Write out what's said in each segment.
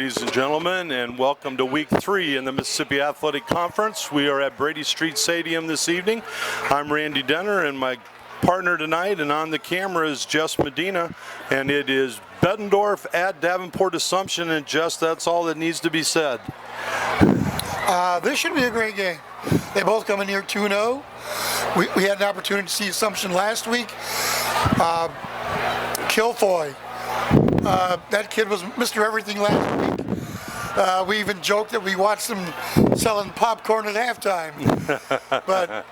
ladies and gentlemen, and welcome to week 3 in the Mississippi Athletic Conference. We are at Brady Street Stadium this evening. I'm Randy Denner, and my partner tonight and on the camera is Jess Medina, and it is Bettendorf at Davenport Assumption, and Jess, that's all that needs to be said. This should be a great game. They both come in here 2-0. We had an opportunity to see Assumption last week. Kilfoy. That kid was Mr. Everything last week. We even joked that we watched him selling popcorn at halftime. But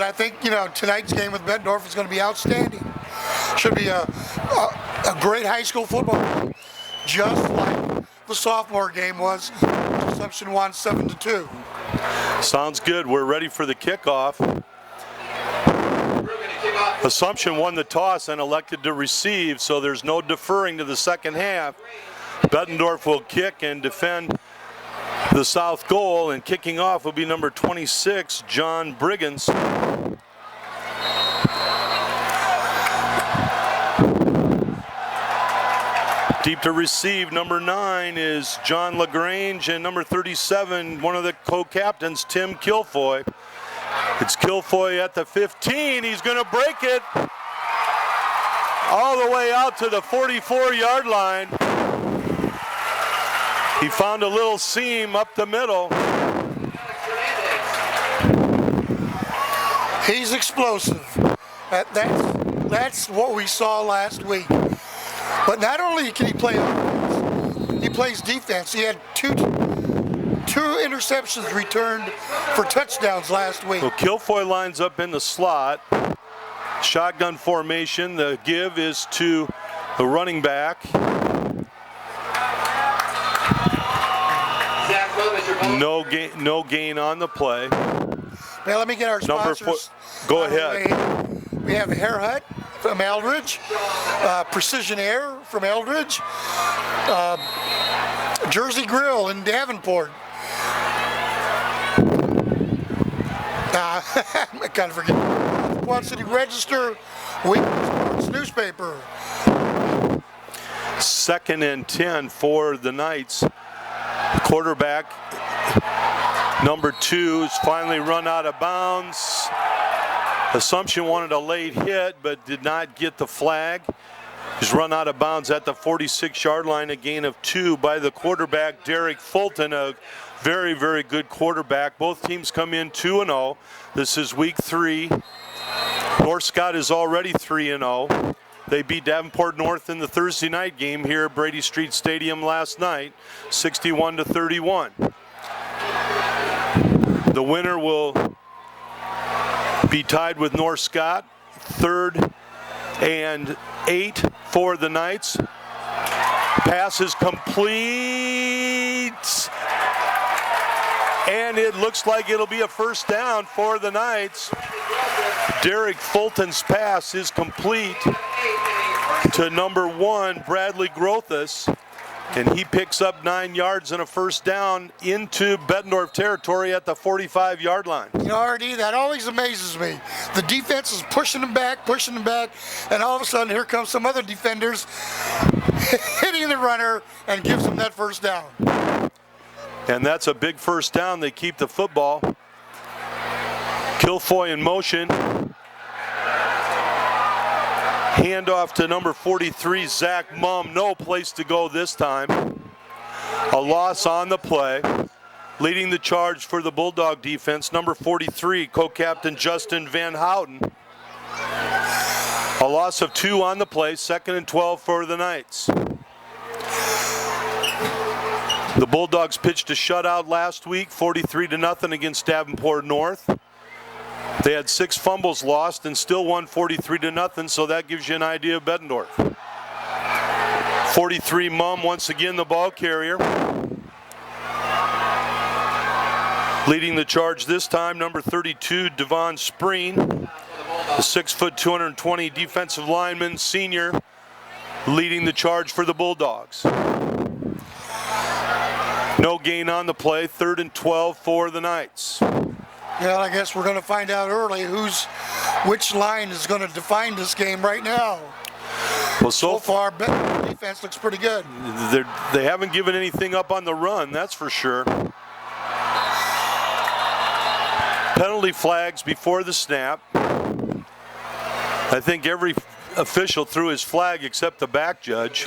I think, tonight's game with Bettendorf is going to be outstanding. Should be a great high school football game, just like the sophomore game was. Assumption won 7-2. Sounds good. We're ready for the kickoff. Assumption won the toss and elected to receive, so there's no deferring to the second half. Bettendorf will kick and defend the south goal, and kicking off will be number 26, John Briggins. Deep to receive, number 9 is John LaGrange, and number 37, one of the co-captains, Tim Kilfoy. It's Kilfoy at the 15. He's going to break it all the way out to the 44-yard line. He found a little seam up the middle. He's explosive. That's what we saw last week. But not only can he play offense, he plays defense. He had two interceptions returned for touchdowns last week. Well, Kilfoy lines up in the slot. Shotgun formation. The give is to the running back. No gain on the play. Now let me get our sponsors. Go ahead. We have Hair Hut from Eldridge, Precision Air from Eldridge, Jersey Grill in Davenport. I kind of forget. Quad City Register, Weekly Sports Newspaper. 2nd and 10 for the Knights. Quarterback number 2 is finally run out of bounds. Assumption wanted a late hit but did not get the flag. He's run out of bounds at the 46-yard line, a gain of 2 by the quarterback, Derek Fulton, a very, very good quarterback. Both teams come in 2-0. This is week 3. North Scott is already 3-0. They beat Davenport North in the Thursday night game here at Brady Street Stadium last night, 61-31. The winner will be tied with North Scott. 3rd and 8 for the Knights. Pass is complete. And it looks like it'll be a first down for the Knights. Derek Fulton's pass is complete to number 1, Bradley Grothus. And he picks up 9 yards and a first down into Bettendorf territory at the 45-yard line. RD, that always amazes me. The defense is pushing them back, and all of a sudden here comes some other defenders hitting the runner and gives them that first down. And that's a big first down. They keep the football. Kilfoy in motion. Handoff to number 43, Zach Mumm. No place to go this time. A loss on the play. Leading the charge for the Bulldog defense, number 43, co-captain Justin Van Houten. A loss of 2 on the play, 2nd and 12 for the Knights. The Bulldogs pitched a shutout last week, 43-0 against Davenport North. They had 6 fumbles lost and still won 43-0, so that gives you an idea of Bettendorf. 43 Mumm, once again the ball carrier. Leading the charge this time, number 32, Devon Spreen, the 6', 220 defensive lineman, senior, leading the charge for the Bulldogs. No gain on the play, 3rd and 12 for the Knights. Well, I guess we're going to find out early which line is going to define this game right now. Well, So far, Bettendorf defense looks pretty good. They haven't given anything up on the run, that's for sure. Penalty flags before the snap. I think every official threw his flag except the back judge.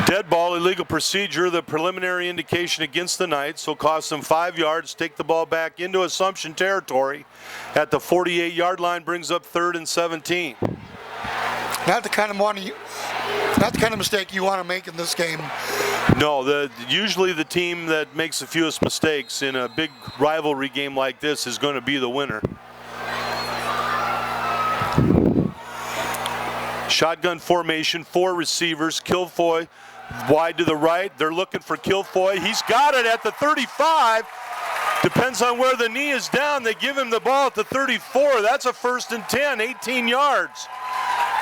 Dead ball, illegal procedure, the preliminary indication against the Knights will cost them 5 yards, take the ball back into Assumption territory at the 48-yard line, brings up 3rd and 17. Not the kind of mistake you want to make in this game. No, usually the team that makes the fewest mistakes in a big rivalry game like this is going to be the winner. Shotgun formation, 4 receivers. Kilfoy wide to the right. They're looking for Kilfoy. He's got it at the 35. Depends on where the knee is down. They give him the ball at the 34. That's a 1st and 10, 18 yards.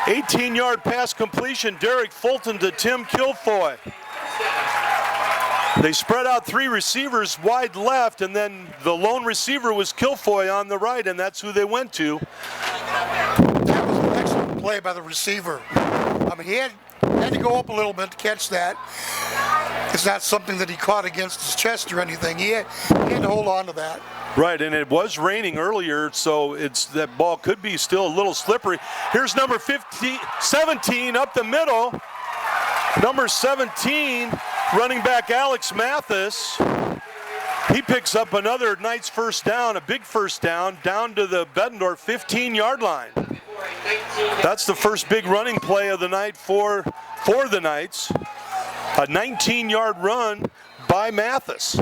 18-yard pass completion. Derek Fulton to Tim Kilfoy. They spread out 3 receivers wide left, and then the lone receiver was Kilfoy on the right, and that's who they went to. That was an excellent play by the receiver. I mean, he had to go up a little bit to catch that. It's not something that he caught against his chest or anything. He had to hold on to that. Right, and it was raining earlier, so that ball could be still a little slippery. Here's number 17 up the middle. Number 17, running back Alex Mathis. He picks up another Knights first down, a big first down to the Bettendorf 15-yard line. That's the first big running play of the night for the Knights. A 19-yard run by Mathis.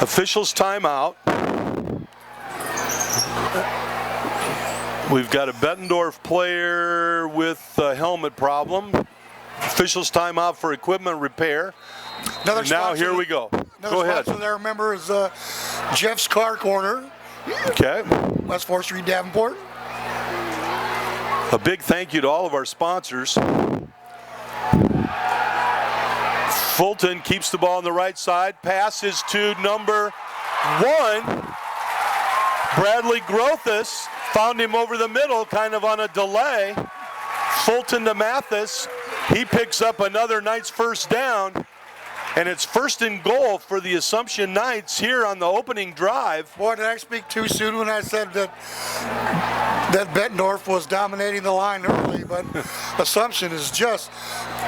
Officials timeout. We've got a Bettendorf player with a helmet problem. Officials timeout for equipment repair. Now here we go. Go ahead. Sponsor there, remember, is Jeff's Car Corner. Okay. West 4th Street, Davenport. A big thank you to all of our sponsors. Fulton keeps the ball on the right side. Passes to number 1. Bradley Grothus found him over the middle, kind of on a delay. Fulton to Mathis. He picks up another Knights first down. And it's 1st and goal for the Assumption Knights here on the opening drive. Boy, did I speak too soon when I said that Bettendorf was dominating the line early, but Assumption is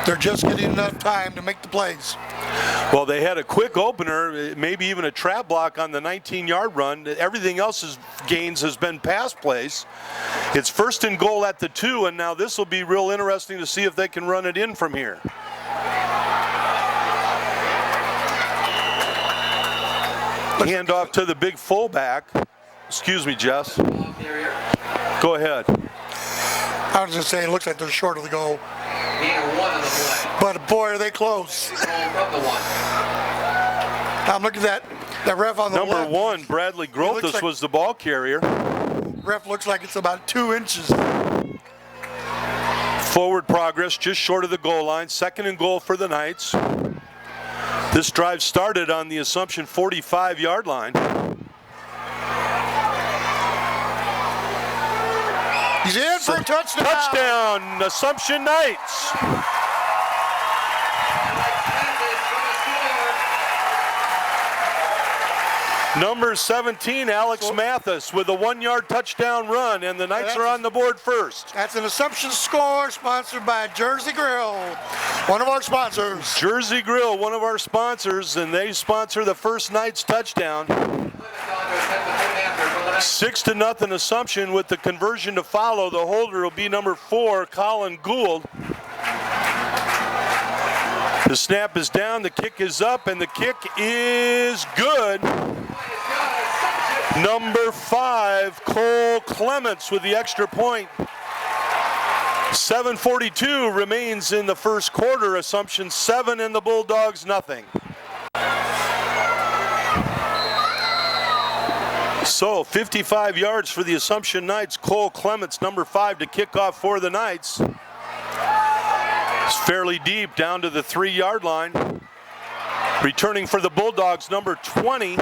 they're just getting enough time to make the plays. Well, they had a quick opener, maybe even a trap block on the 19-yard run. Everything else's gains has been pass plays. It's 1st and goal at the 2, and now this will be real interesting to see if they can run it in from here. Hand off to the big fullback. Excuse me, Jess. Go ahead. I was just saying, it looks like they're short of the goal. But boy, are they close. I'm looking at that ref on the left. Number 1, Bradley Grothus was the ball carrier. Ref looks like it's about 2 inches. Forward progress just short of the goal line. 2nd and goal for the Knights. This drive started on the Assumption 45-yard line. He's in for a touchdown. Touchdown, Assumption Knights. Number 17, Alex Mathis with a 1-yard touchdown run, and the Knights are on the board first. That's an Assumption score sponsored by Jersey Grill, one of our sponsors. Jersey Grill, one of our sponsors, and they sponsor the first Knights touchdown. 6-0 Assumption with the conversion to follow. The holder will be number 4, Colin Gould. The snap is down, the kick is up, and the kick is good. Number 5, Cole Clements with the extra point. 7:42 remains in the first quarter. Assumption 7 and the Bulldogs nothing. So 55 yards for the Assumption Knights. Cole Clements, number 5, to kick off for the Knights. It's fairly deep down to the 3-yard line. Returning for the Bulldogs, number 20.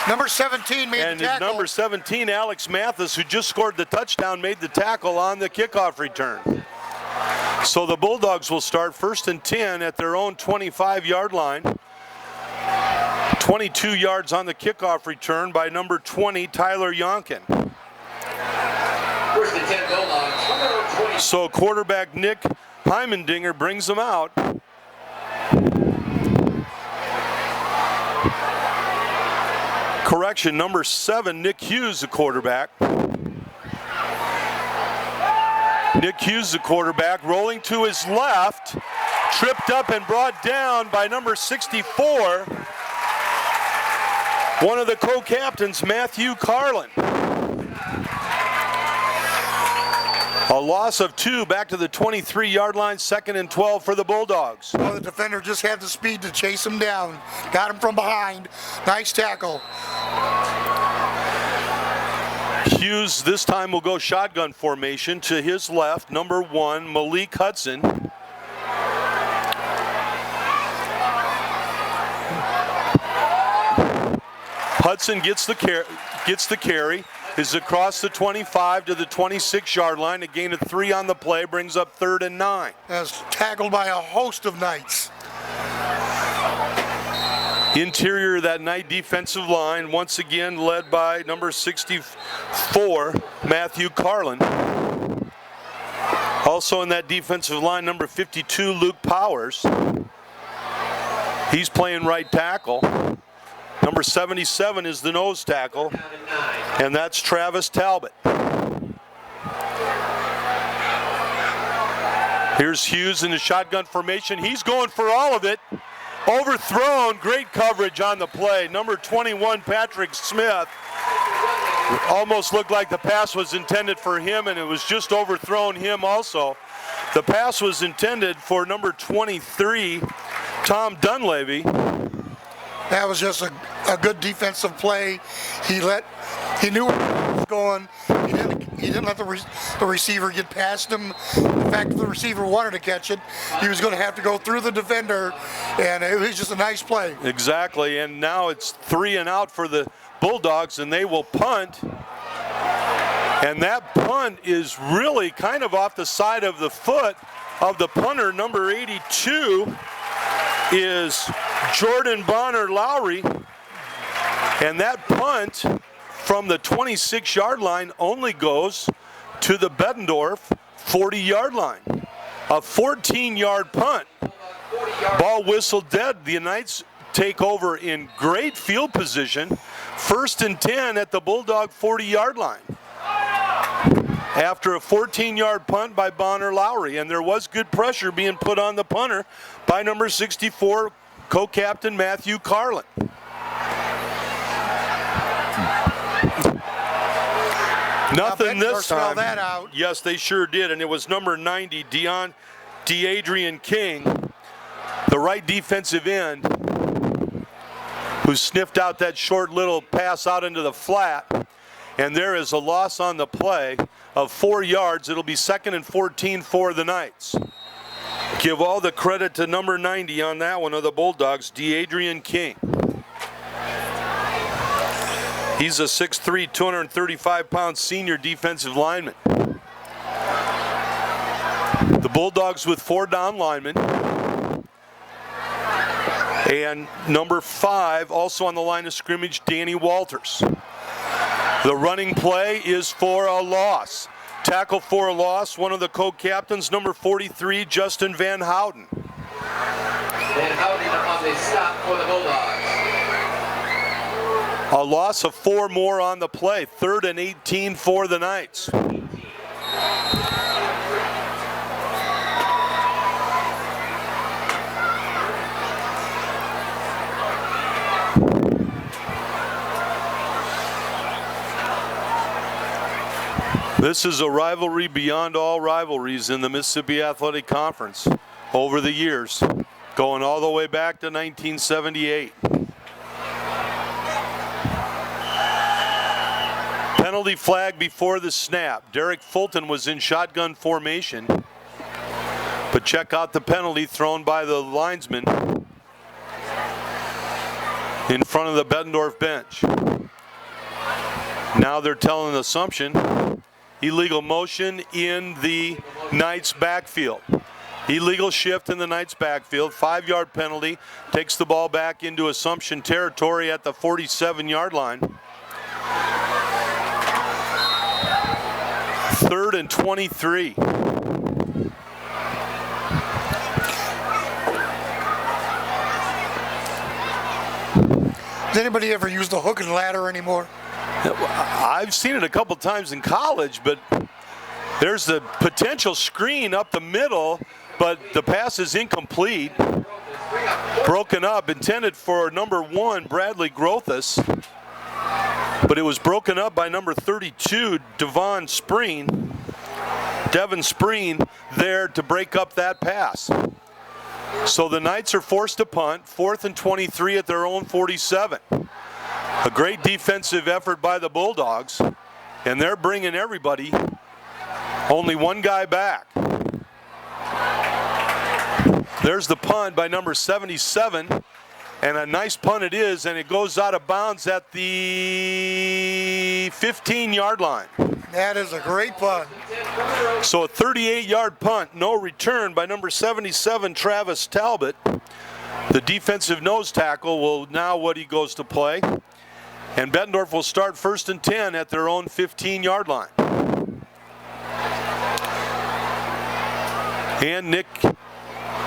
Number 17 made And the tackle. number 17, Alex Mathis, who just scored the touchdown, made the tackle on the kickoff return. So the Bulldogs will start 1st and 10 at their own 25-yard line. 22 yards on the kickoff return by number 20, Tyler Yonkin. 1st and 10 Bulldogs. So quarterback Nick Heimendinger brings them out. Correction, number 7, Nick Hughes, the quarterback. Nick Hughes, the quarterback, rolling to his left, tripped up and brought down by number 64, one of the co-captains, Matthew Carlin. A loss of 2 back to the 23-yard line, 2nd and 12 for the Bulldogs. Well, the defender just had the speed to chase him down. Got him from behind. Nice tackle. Hughes this time will go shotgun formation. To his left, number 1, Malik Hudson. Hudson gets the carry. Is across the 25 to the 26-yard line. A gain of 3 on the play, brings up 3rd and 9. As tackled by a host of Knights. Interior of that Knight defensive line, once again led by number 64, Matthew Carlin. Also in that defensive line, number 52, Luke Powers. He's playing right tackle. Number 77 is the nose tackle, and that's Travis Talbot. Here's Hughes in the shotgun formation. He's going for all of it. Overthrown, great coverage on the play. Number 21, Patrick Smith. Almost looked like the pass was intended for him, and it was just overthrown him also. The pass was intended for number 23, Tom Dunleavy. That was just a good defensive play. He knew where he was going. He didn't let the receiver get past him. In fact, if the receiver wanted to catch it, he was going to have to go through the defender, and it was just a nice play. Exactly, and now it's 3 and out for the Bulldogs, and they will punt. And that punt is really kind of off the side of the foot of the punter. Number 82 is Jordan Bonner Lowry, and that punt from the 26-yard line only goes to the Bettendorf 40-yard line. A 14-yard punt. Ball whistled dead. The Knights take over in great field position. 1st and 10 at the Bulldog 40-yard line. After a 14-yard punt by Bonner Lowry, and there was good pressure being put on the punter by number 64, co-captain Matthew Carlin. Nothing this time. That out. Yes, they sure did, and it was number 90, DeAdrian King, the right defensive end, who sniffed out that short little pass out into the flat. And there is a loss on the play of 4 yards. It'll be 2nd and 14 for the Knights. Give all the credit to number 90 on that one of the Bulldogs, DeAdrian King. He's a 6'3", 235-pound senior defensive lineman. The Bulldogs with 4 down linemen. And number 5, also on the line of scrimmage, Danny Walters. The running play is for a loss. Tackle for a loss, one of the co-captains, number 43, Justin Van Houten. Van Houten on the stop for the Bulldogs. A loss of 4 more on the play. 3rd and 18 for the Knights. This is a rivalry beyond all rivalries in the Mississippi Athletic Conference over the years, going all the way back to 1978. Penalty flag before the snap. Derek Fulton was in shotgun formation, but check out the penalty thrown by the linesman in front of the Bettendorf bench. Now they're telling Assumption, illegal motion in the Knights backfield. Illegal shift in the Knights backfield, 5-yard penalty, takes the ball back into Assumption territory at the 47-yard line. 3rd and 23. Does anybody ever use the hook and ladder anymore? I've seen it a couple times in college, but there's the potential screen up the middle, but the pass is incomplete. Broken up, intended for number 1, Bradley Grothus, but it was broken up by number 32, Devon Spreen, there to break up that pass. So the Knights are forced to punt, 4th and 23 at their own 47. A great defensive effort by the Bulldogs, and they're bringing everybody, only one guy back. There's the punt by number 77, and a nice punt it is, and it goes out of bounds at the 15-yard line. That is a great punt. So a 38-yard punt, no return by number 77, Travis Talbot. The defensive nose tackle will now Woody goes to play. And Bettendorf will start 1st and 10 at their own 15-yard line. And Nick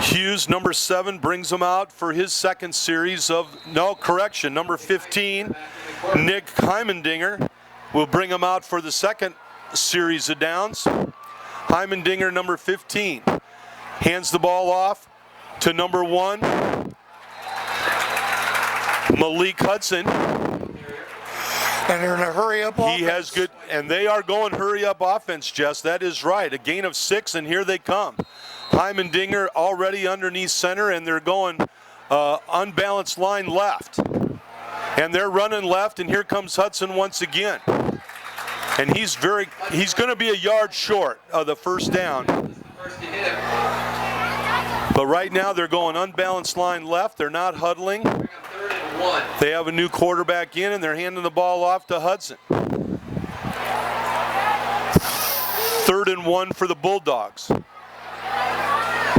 Hughes, number 7, brings them out for his second series of, number 15, Nick Heimendinger will bring them out for the second series of downs. Heimendinger, number 15, hands the ball off to number 1, Malik Hudson. And they're in a hurry-up offense. He has good, and they are going hurry-up offense, Jess. That is right. A gain of 6, and here they come. Heimendinger already underneath center, and they're going unbalanced line left. And they're running left, and here comes Hudson once again. And he's going to be a yard short of the first down. But right now they're going unbalanced line left. They're not huddling. They have a new quarterback in, and they're handing the ball off to Hudson. 3rd and 1 for the Bulldogs.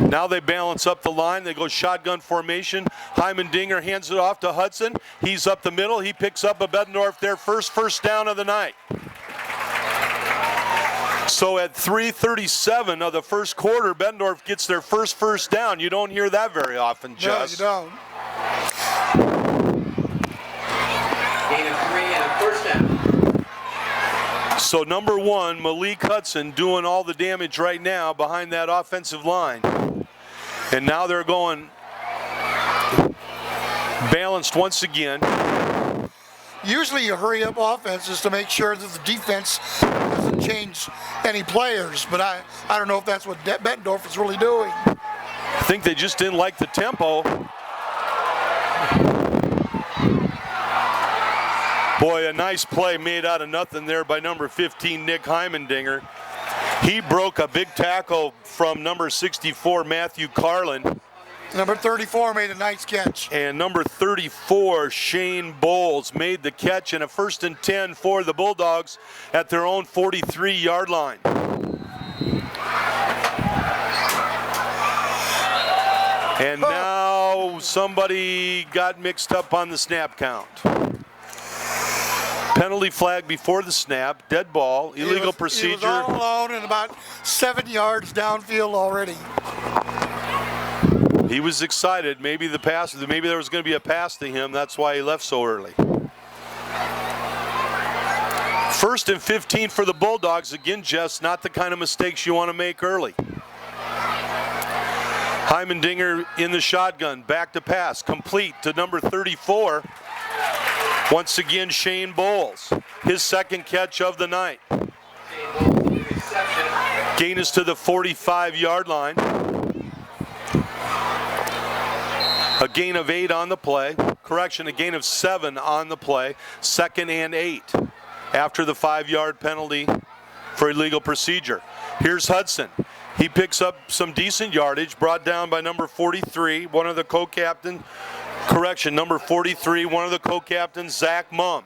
Now they balance up the line. They go shotgun formation. Heimendinger hands it off to Hudson. He's up the middle. He picks up a Bettendorf their first down of the night. So at 3:37 of the first quarter, Bettendorf gets their first down. You don't hear that very often, Jess. No, you don't. Gain of 3 and a first down. So number 1, Malik Hudson, doing all the damage right now behind that offensive line. And now they're going balanced once again. Usually you hurry up offenses to make sure that the defense doesn't change any players, but I don't know if that's what Bettendorf is really doing. I think they just didn't like the tempo. Boy, a nice play made out of nothing there by number 15, Nick Heimendinger. He broke a big tackle from number 64, Matthew Carlin. Number 34 made a nice catch. And number 34, Shane Bowles, made the catch, and a 1st and 10 for the Bulldogs at their own 43-yard line. And now somebody got mixed up on the snap count. Penalty flag before the snap, dead ball, illegal procedure. He was all alone and about 7 yards downfield already. He was excited. Maybe there was going to be a pass to him. That's why he left so early. 1st and 15 for the Bulldogs. Again, Jess, not the kind of mistakes you want to make early. Heimendinger in the shotgun, back to pass, complete to number 34. Once again, Shane Bowles, his second catch of the night. Gain is to the 45-yard line. A gain of 8 on the play. Correction, a gain of 7 on the play. 2nd and 8 after the 5-yard penalty for illegal procedure. Here's Hudson. He picks up some decent yardage, brought down by number 43, one of the co-captain. Correction, number 43, one of the co-captains, Zach Mumm.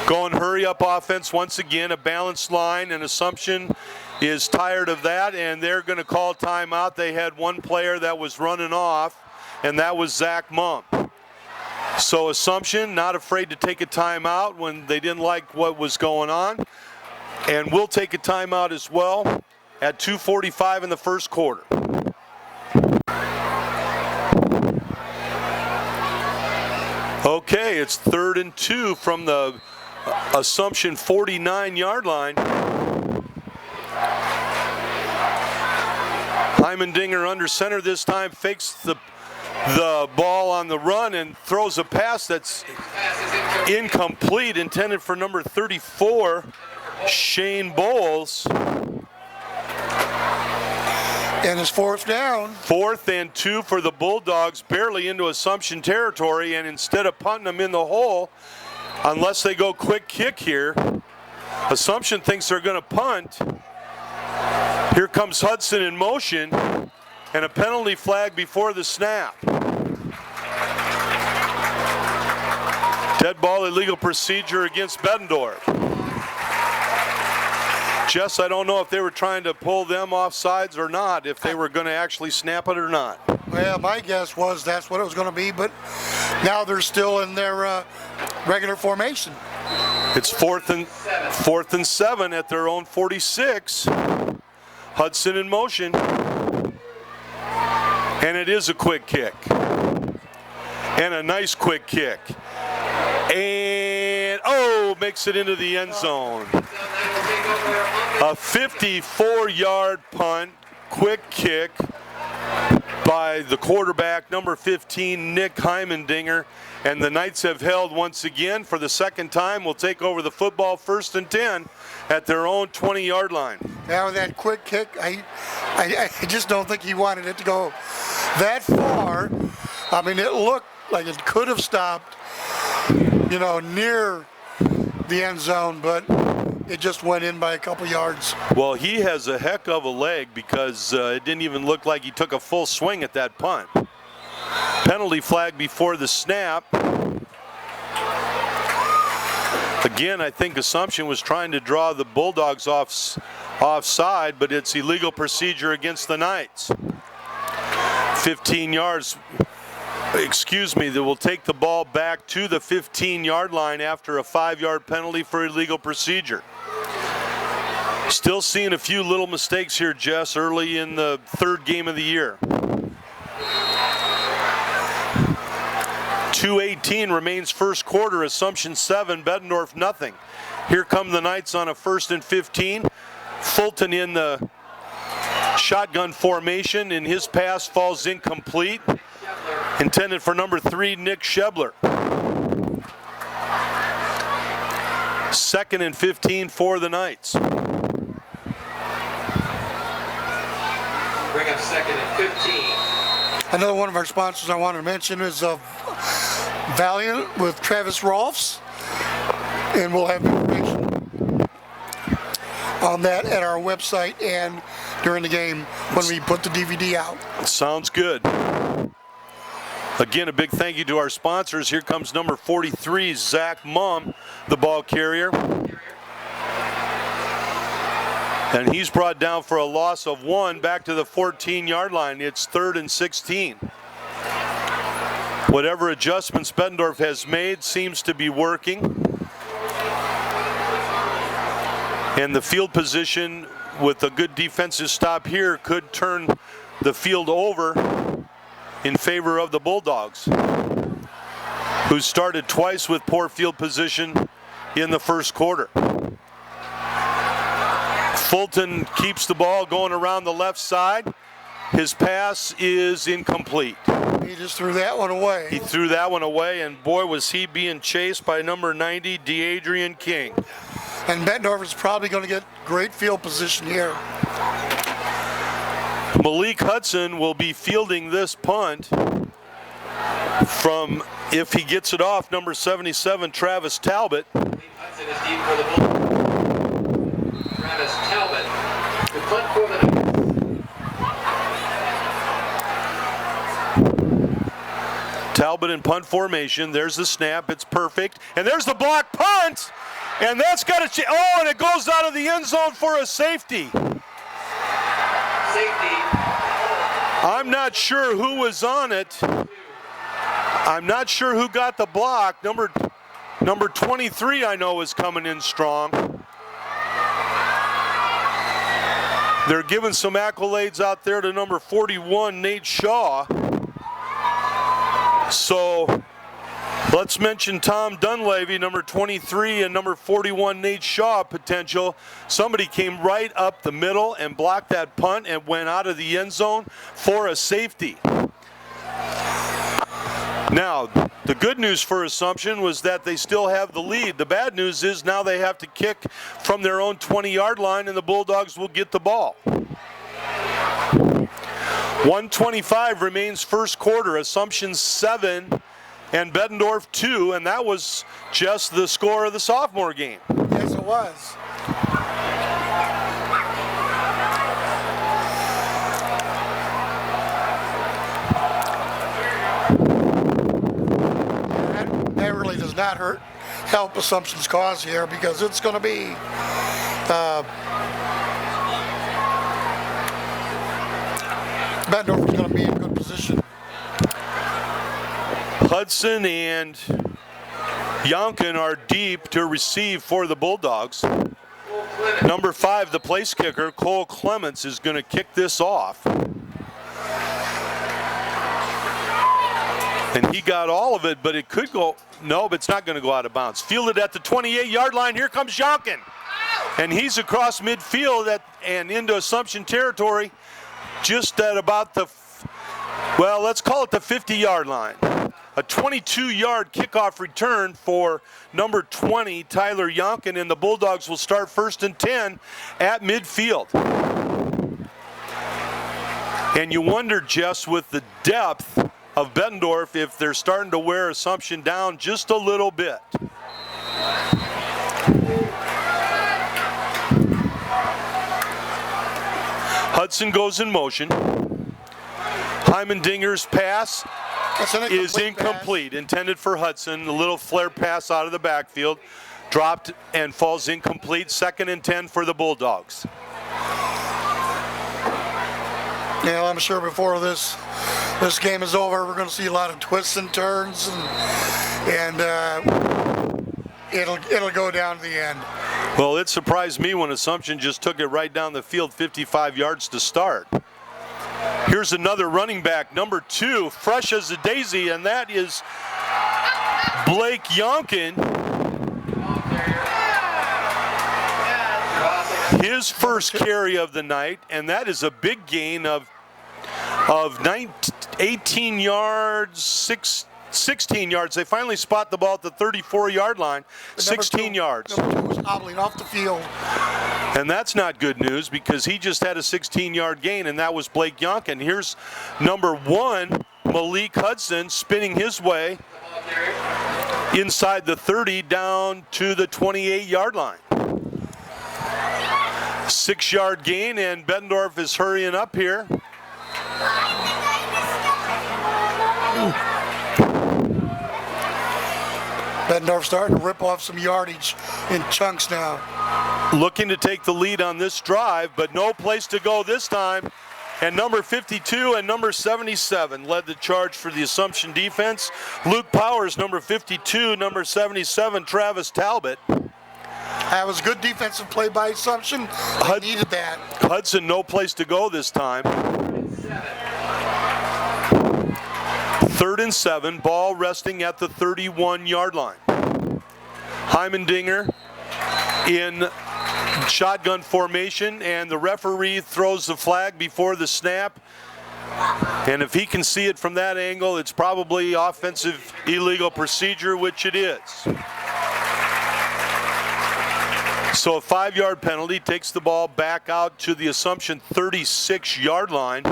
Going hurry-up offense once again, a balanced line, and Assumption is tired of that, and they're going to call timeout. They had one player that was running off, and that was Zach Mumm. So Assumption not afraid to take a timeout when they didn't like what was going on, and we'll take a timeout as well at 2:45 in the first quarter. Okay, it's 3rd and 2 from the Assumption 49-yard line. Heimendinger under center this time, fakes the ball on the run and throws a pass that's incomplete, intended for number 34, Shane Bowles. And it's 4th down. 4th and 2 for the Bulldogs, barely into Assumption territory, and instead of punting them in the hole, unless they go quick kick here, Assumption thinks they're going to punt. Here comes Hudson in motion, and a penalty flag before the snap. Dead ball, illegal procedure against Bettendorf. Jess, I don't know if they were trying to pull them off sides or not, if they were going to actually snap it or not. Well, my guess was that's what it was going to be, but now they're still in their regular formation. It's 4th and 7 at their own 46. Hudson in motion. And it is a quick kick. And a nice quick kick. And, makes it into the end zone. A 54-yard punt, quick kick by the quarterback, number 15, Nick Heimendinger. And the Knights have held once again for the second time. Will take over the football 1st and 10 at their own 20-yard line. Now that quick kick, I just don't think he wanted it to go that far. I mean, it looked like it could have stopped, near the end zone, but it just went in by a couple yards. Well, he has a heck of a leg because it didn't even look like he took a full swing at that punt. Penalty flag before the snap. Again, I think Assumption was trying to draw the Bulldogs offside, but it's illegal procedure against the Knights. 15 yards. They will take the ball back to the 15-yard line after a 5-yard penalty for illegal procedure. Still seeing a few little mistakes here, Jess, early in the 3rd game of the year. 2:18 remains first quarter. Assumption 7, Bettendorf nothing. Here come the Knights on a 1st and 15. Fulton in the shotgun formation, and his pass falls incomplete. Intended for number 3, Nick Shebler. 2nd and 15 for the Knights. Bring up 2nd and 15. Another one of our sponsors I wanted to mention is Valiant with Travis Rolfs, and we'll have information on that at our website and during the game when we put the DVD out. Sounds good. Again, a big thank you to our sponsors. Here comes number 43, Zach Mumm, the ball carrier. And he's brought down for a loss of 1 back to the 14-yard line. It's 3rd and 16. Whatever adjustments Bettendorf has made seems to be working. And the field position with a good defensive stop here could turn the field over in favor of the Bulldogs, who started twice with poor field position in the first quarter. Fulton keeps the ball going around the left side. His pass is incomplete. He just threw that one away. He threw that one away, and boy, was he being chased by number 90, DeAdrian King. And Bettendorf is probably going to get great field position here. Malik Hudson will be fielding this punt from, if he gets it off, number 77, Travis Talbot. Hudson is deep for the Bulldogs. Travis Talbot. The punt for the Talbot in punt formation. There's the snap. It's perfect. And there's the block punt. And that's got to change. Oh, and it goes out of the end zone for a safety. Safety. I'm not sure who was on it. I'm not sure who got the block. Number 23, I know, is coming in strong. They're giving some accolades out there to number 41, Nate Shaw. So let's mention Tom Dunleavy, number 23, and number 41, Nate Shaw, potential. Somebody came right up the middle and blocked that punt and went out of the end zone for a safety. Now, the good news for Assumption was that they still have the lead. The bad news is now they have to kick from their own 20-yard line, and the Bulldogs will get the ball. 1:25 remains first quarter. Assumption 7 and Bettendorf 2, and that was just the score of the sophomore game. Yes, it was. That really does not help Assumption's cause here, because it's going to be Bettendorf is going to be in good position. Hudson and Yonkin are deep to receive for the Bulldogs. Number 5, the place kicker, Cole Clements, is going to kick this off. And he got all of it, but it could go, no, but it's not going to go out of bounds. Fielded at the 28-yard line. Here comes Yonkin. And he's across midfield and into Assumption territory, just at about the, well, let's call it the 50-yard line. A 22-yard kickoff return for number 20, Tyler Yonkin, and the Bulldogs will start 1st and 10 at midfield. And you wonder, Jess, with the depth of Bettendorf, if they're starting to wear Assumption down just a little bit. Hudson goes in motion. Heimendinger's pass is incomplete. Intended for Hudson. A little flare pass out of the backfield. Dropped and falls incomplete. 2nd and 10 for the Bulldogs. Yeah, I'm sure before this game is over, we're going to see a lot of twists and turns, and it'll go down to the end. Well, it surprised me when Assumption just took it right down the field, 55 yards to start. Here's another running back, number 2, fresh as a daisy, and that is Blake Yonkin. His first carry of the night, and that is a big gain of 18 yards, 16 yards. They finally spot the ball at the 34-yard line, 16 yards. Number 2 was hobbling off the field. And that's not good news, because he just had a 16-yard gain, and that was Blake Yonkin. Here's number 1, Malik Hudson, spinning his way inside the 30 down to the 28-yard line. 6-yard gain, and Bettendorf is hurrying up here. Bettendorf starting to rip off some yardage in chunks now. Looking to take the lead on this drive, but no place to go this time. And number 52 and number 77 led the charge for the Assumption defense. Luke Powers, number 52, number 77, Travis Talbot. That was good defensive play by Assumption. They needed that. Hudson, no place to go this time. 3rd and 7, ball resting at the 31-yard line. Heimendinger in shotgun formation, and the referee throws the flag before the snap. And if he can see it from that angle, it's probably offensive illegal procedure, which it is. So a 5-yard penalty takes the ball back out to the Assumption 36-yard line.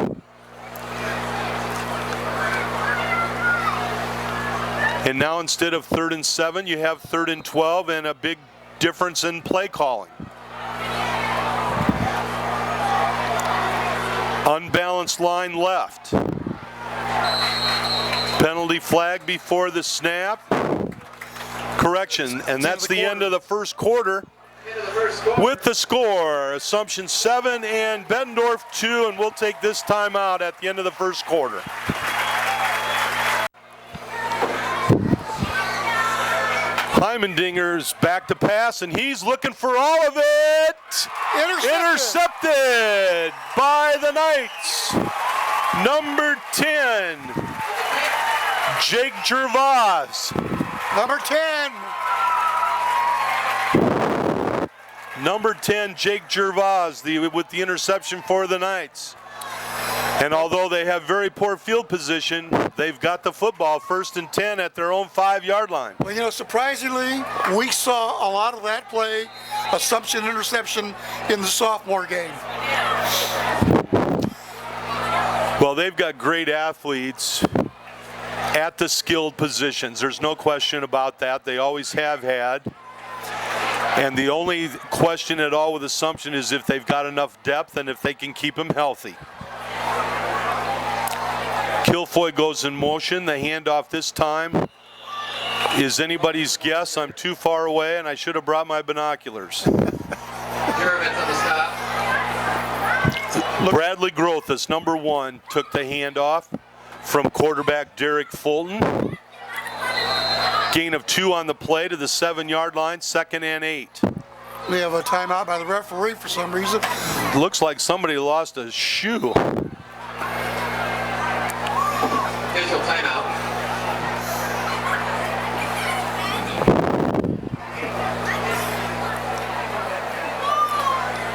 And now instead of 3rd and 7, you have 3rd and 12, and a big difference in play calling. Unbalanced line left. Penalty flag before the snap. correction, and that's the end of the first quarter. Into the first quarter. With the score, Assumption 7 and Bettendorf 2, and we'll take this time out at the end of the first quarter. Heimendinger's back to pass, and he's looking for all of it. Intercepted by the Knights. Number 10, Jake Gervais. Number 10. Number 10, Jake Gervais, with the interception for the Knights. And although they have very poor field position, they've got the football 1st and 10 at their own 5-yard line. Well, you know, surprisingly, we saw a lot of that play, Assumption interception, in the sophomore game. Well, they've got great athletes at the skilled positions. There's no question about that. They always have had. And the only question at all with Assumption is if they've got enough depth and if they can keep them healthy. Kilfoy goes in motion. The handoff this time is anybody's guess. I'm too far away, and I should have brought my binoculars. Gervais on the stop. Bradley Grothus, number 1, took the handoff from quarterback Derek Fulton. Gain of 2 on the play to the 7-yard line, 2nd and 8. We have a timeout by the referee for some reason. Looks like somebody lost a shoe. Official timeout.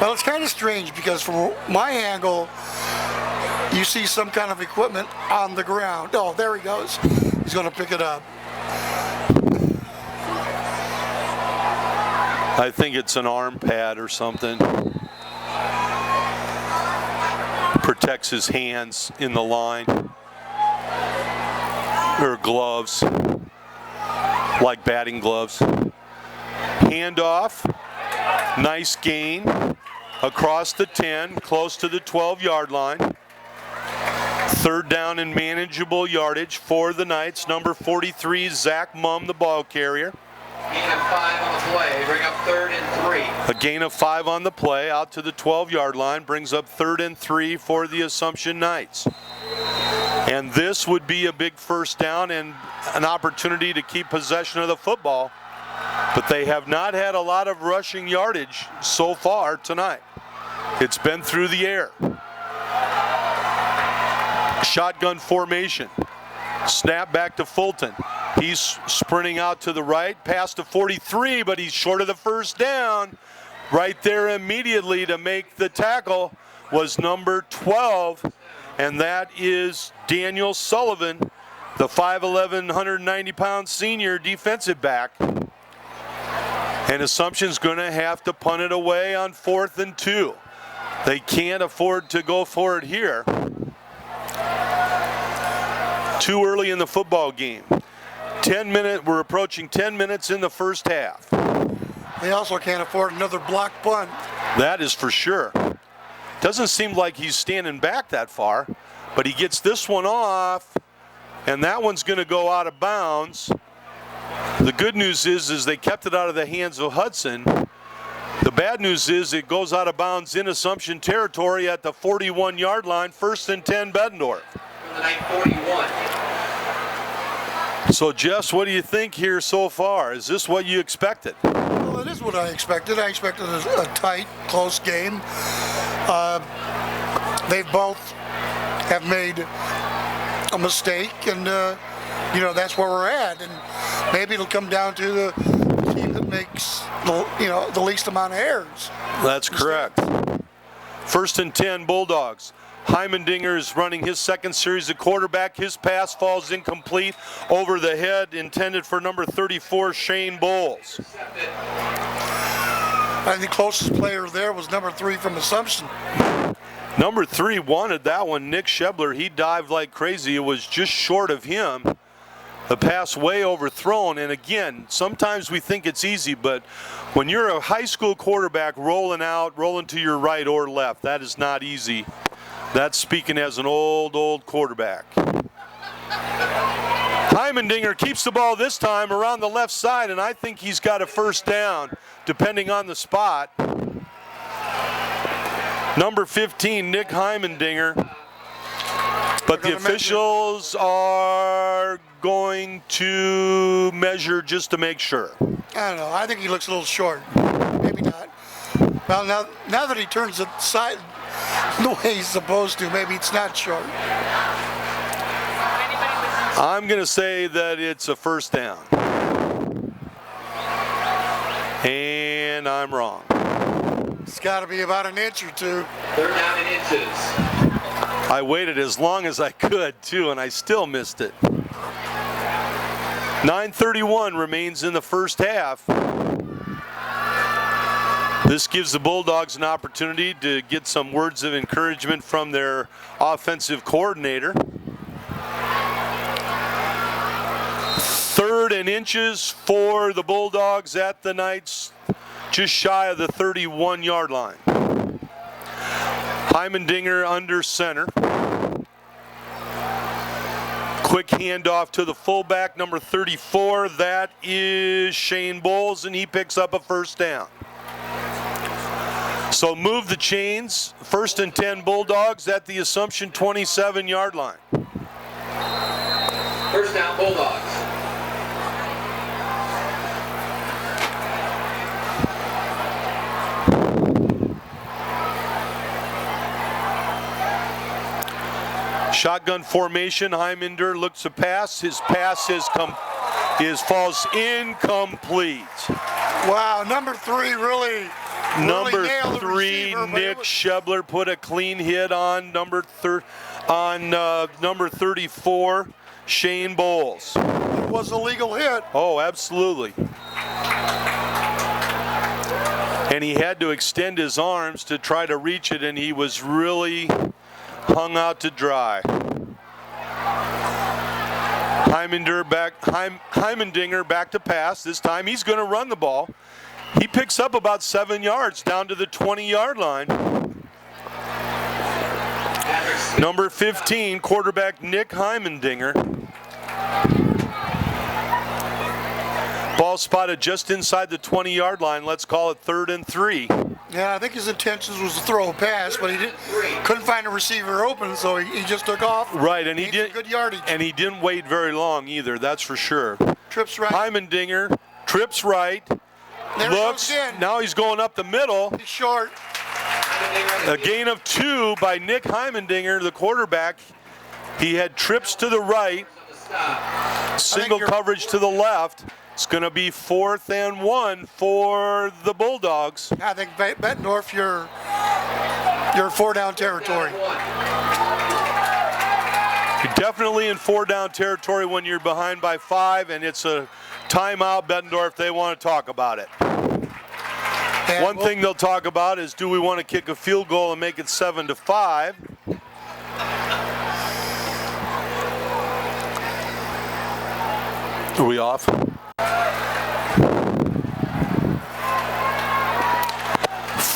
Well, it's kind of strange because from my angle, you see some kind of equipment on the ground. Oh, there he goes. He's going to pick it up. I think it's an arm pad or something. Protects his hands in the line. Or gloves. Like batting gloves. Handoff. Nice gain. Across the 10, close to the 12-yard line. 3rd down and manageable yardage for the Knights. Number 43, Zach Mumm, the ball carrier. Gain of 5 on the play. Bring up 3rd and 3. A gain of 5 on the play, out to the 12-yard line, brings up 3rd and 3 for the Assumption Knights. And this would be a big first down and an opportunity to keep possession of the football. But they have not had a lot of rushing yardage so far tonight. It's been through the air. Shotgun formation. Snap back to Fulton. He's sprinting out to the right, past the 43, but he's short of the first down. Right there immediately to make the tackle was number 12, and that is Daniel Sullivan, the 5'11", 190-pound senior defensive back. And Assumption's going to have to punt it away on 4th and 2. They can't afford to go for it here. Too early in the football game. We're approaching 10 minutes in the first half. They also can't afford another block punt. That is for sure. Doesn't seem like he's standing back that far, but he gets this one off, and that one's going to go out of bounds. The good news is they kept it out of the hands of Hudson. The bad news is it goes out of bounds in Assumption territory at the 41-yard line, 1st and 10 Bettendorf. From the night 41. So, Jess, what do you think here so far? Is this what you expected? Well, it is what I expected. I expected a tight, close game. They both have made a mistake, and that's where we're at. And maybe it'll come down to the team that makes the least amount of errors. That's correct. 1st and 10 Bulldogs. Heimendinger is running his second series of quarterback. His pass falls incomplete over the head, intended for number 34, Shane Bowles. I think the closest player there was number 3 from Assumption. Number 3 wanted that one, Nick Shebler. He dived like crazy. It was just short of him. The pass way overthrown. And again, sometimes we think it's easy, but when you're a high school quarterback rolling to your right or left, that is not easy. That's speaking as an old quarterback. Heimendinger keeps the ball this time around the left side, and I think he's got a first down, depending on the spot. Number 15, Nick Heimendinger. But the officials are going to measure just to make sure. I don't know. I think he looks a little short. Maybe not. Well, now that he turns the side the way he's supposed to, maybe it's not short. I'm going to say that it's a first down. And I'm wrong. It's got to be about an inch or two. 3rd down in inches. I waited as long as I could, too, and I still missed it. 9:31 remains in the first half. This gives the Bulldogs an opportunity to get some words of encouragement from their offensive coordinator. 3rd and inches for the Bulldogs at the Knights, just shy of the 31-yard line. Heimendinger under center. Quick handoff to the fullback, number 34. That is Shane Bowles, and he picks up a first down. So move the chains. 1st and 10 Bulldogs at the Assumption 27-yard line. 1st down Bulldogs. Shotgun formation. Heimendinger looks to pass. His pass falls incomplete. Wow, number 3 really Number nailed the 3, receiver, but Nick Shebler put a clean hit on number 34, Shane Bowles. It was a legal hit. Oh, absolutely. And he had to extend his arms to try to reach it, and he was really hung out to dry. Heimendinger back to pass. This time he's going to run the ball. He picks up about 7 yards down to the 20-yard line. Number 15, quarterback Nick Heimendinger. Ball spotted just inside the 20-yard line. Let's call it 3rd and 3. Yeah, I think his intentions was to throw a pass, but he couldn't find a receiver open, so he just took off. Right, and he did good yardage. And he didn't wait very long either. That's for sure. Trips right. Heimendinger trips right. There Looks. goes again. Now he's going up the middle. He's short. A gain of 2 by Nick Heimendinger, the quarterback. He had trips to the right, single coverage to the left. It's going to be 4th and 1 for the Bulldogs. I think Bettendorf, you're 4-down territory. You're definitely in 4-down territory when you're behind by 5, and it's a timeout. Bettendorf, they want to talk about it. And One thing they'll talk about is, do we want to kick a field goal and make it 7-5? Are we off?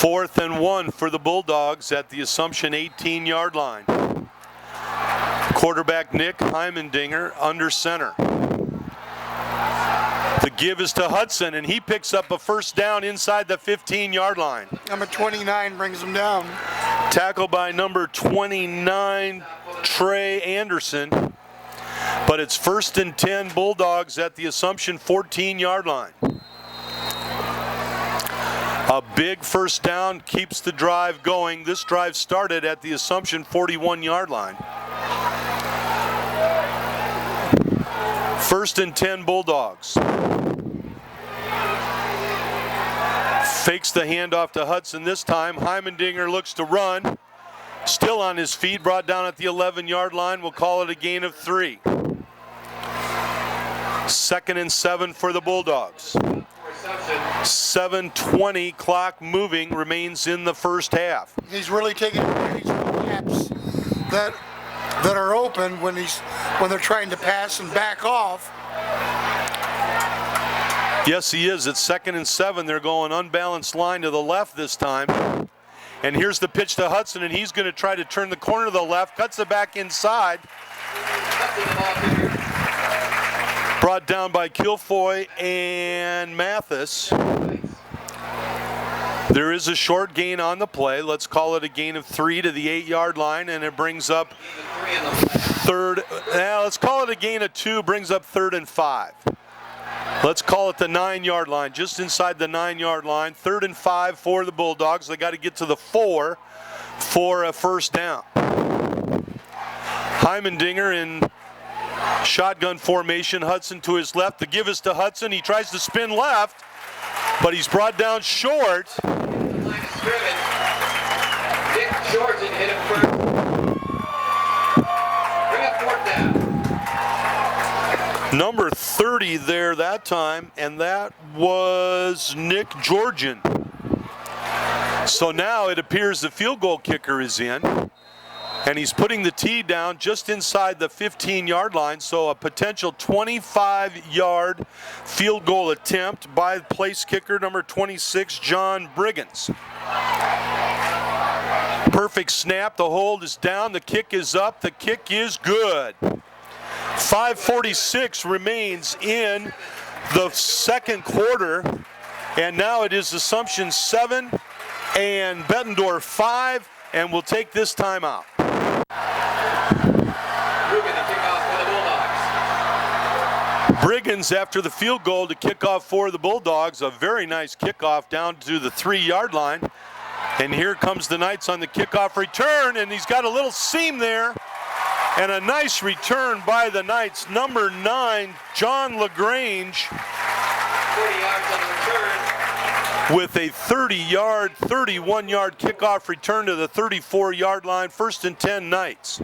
4th and 1 for the Bulldogs at the Assumption 18-yard line. Quarterback Nick Heimendinger under center. The give is to Hudson, and he picks up a first down inside the 15-yard line. Number 29 brings him down. Tackled by number 29, Trey Anderson. But it's 1st and 10 Bulldogs at the Assumption 14-yard line. A big first down keeps the drive going. This drive started at the Assumption 41-yard line. 1st and 10 Bulldogs. Fakes the handoff to Hudson this time. Heimendinger looks to run. Still on his feet, brought down at the 11-yard line. We'll call it a gain of 3. 2nd and 7 for the Bulldogs. 7:20 clock moving remains in the first half. He's really taking advantage of the gaps that are open when they're trying to pass and back off. Yes, he is. It's 2nd and 7. They're going unbalanced line to the left this time. And here's the pitch to Hudson, and he's going to try to turn the corner to the left, cuts it back inside. Brought down by Kilfoy and Mathis. There is a short gain on the play. Let's call it a gain of 3 to the 8-yard line, and it brings up third. Let's call it a gain of 2, brings up 3rd and 5. Let's call it the 9-yard line, just inside the 9-yard line. 3rd and 5 for the Bulldogs. They got to get to the 4 for a first down. Heimendinger in shotgun formation. Hudson to his left. The give is to Hudson. He tries to spin left, but he's brought down short. Dick Jordan hit him first. Bring up 4th down. Number 30 there that time, and that was Nick Georgian. So now it appears the field goal kicker is in, and he's putting the tee down just inside the 15-yard line, so a potential 25-yard field goal attempt by place kicker number 26, John Briggins. Perfect snap, the hold is down, the kick is up, the kick is good. 5:46 remains in the second quarter, and now it is Assumption 7 and Bettendorf 5, and we'll take this timeout. Briggins after the field goal to kick off for the Bulldogs. A very nice kickoff down to the 3-yard line. And here comes the Knights on the kickoff return, and he's got a little seam there. And a nice return by the Knights. Number 9, John LaGrange. 40 yards on the return. With a 30-yard, 31-yard kickoff return to the 34-yard line. 1st and 10 Knights.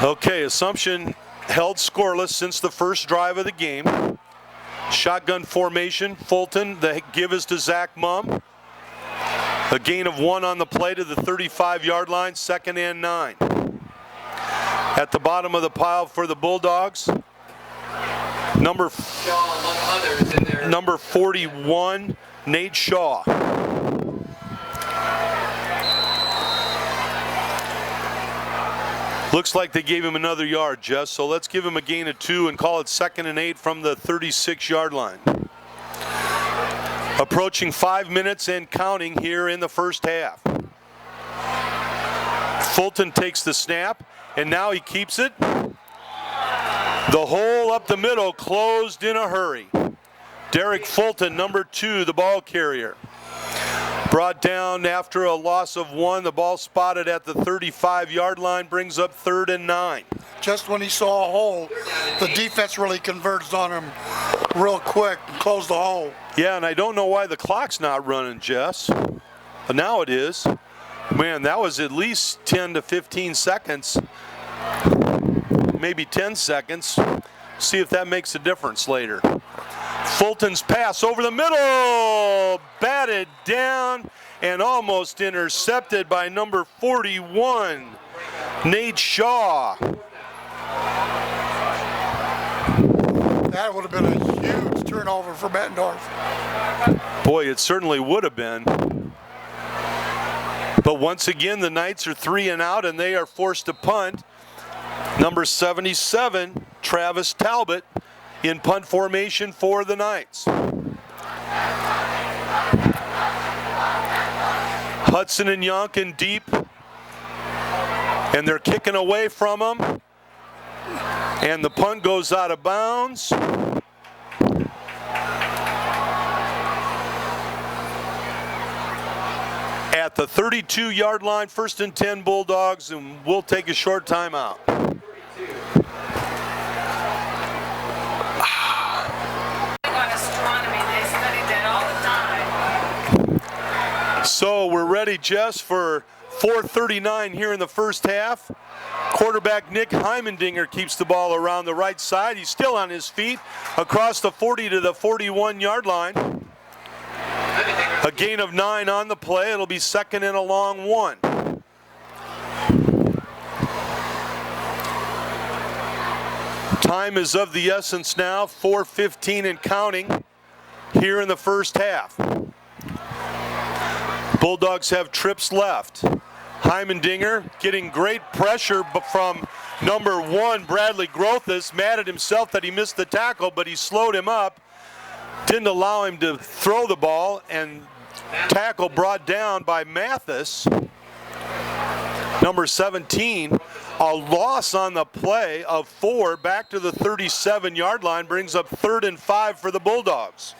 Okay, Assumption held scoreless since the first drive of the game. Shotgun formation, Fulton, the give is to Zach Mumm. A gain of 1 on the play to the 35-yard line, 2nd and 9. At the bottom of the pile for the Bulldogs, number 41, Nate Shaw. Looks like they gave him another yard, Jess, so let's give him a gain of 2 and call it 2nd and 8 from the 36-yard line. Approaching 5 minutes and counting here in the first half. Fulton takes the snap, and now he keeps it. The hole up the middle closed in a hurry. Derek Fulton, number 2, the ball carrier. Brought down after a loss of 1. The ball spotted at the 35-yard line, brings up 3rd and 9. Just when he saw a hole, the defense really converged on him real quick and closed the hole. Yeah, and I don't know why the clock's not running, Jess. But now it is. Man, that was at least 10 to 15 seconds. Maybe 10 seconds. See if that makes a difference later. Fulton's pass over the middle, batted down and almost intercepted by number 41, Nate Shaw. That would have been a huge turnover for Bettendorf. Boy, it certainly would have been. But once again, the Knights are 3 and out, and they are forced to punt. Number 77, Travis Talbot, in punt formation for the Knights. Hudson and Yonkin deep, and they're kicking away from them, and the punt goes out of bounds. At the 32-yard line, 1st and 10 Bulldogs, and we'll take a short timeout. So we're ready, Jess, for 4:39 here in the first half. Quarterback Nick Heimendinger keeps the ball around the right side. He's still on his feet across the 40 to the 41-yard line. A gain of 9 on the play. It'll be 2nd and a long 1. Time is of the essence now, 4:15 and counting here in the first half. Bulldogs have trips left. Heimendinger getting great pressure from number 1, Bradley Grothus. Mad at himself that he missed the tackle, but he slowed him up. Didn't allow him to throw the ball, and tackle brought down by Mathis. Number 17, a loss on the play of 4 back to the 37-yard line, brings up 3rd and 5 for the Bulldogs.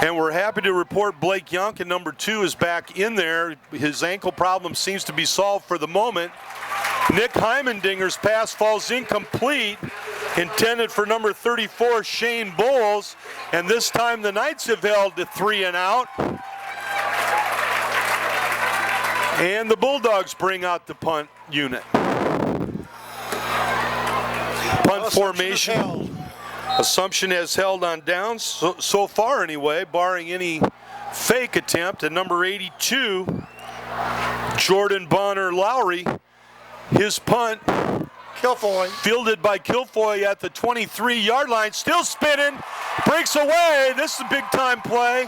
And we're happy to report Blake Youngkin, number 2, is back in there. His ankle problem seems to be solved for the moment. Nick Heimendinger's pass falls incomplete, intended for number 34, Shane Bowles. And this time the Knights have held to 3 and out. And the Bulldogs bring out the punt unit. Punt formation. Assumption has held on downs so far anyway, barring any fake attempt. And number 82, Jordan Bonner Lowry, his punt Kilfoy. Fielded by Kilfoy at the 23-yard line, still spinning, breaks away. This is a big time play.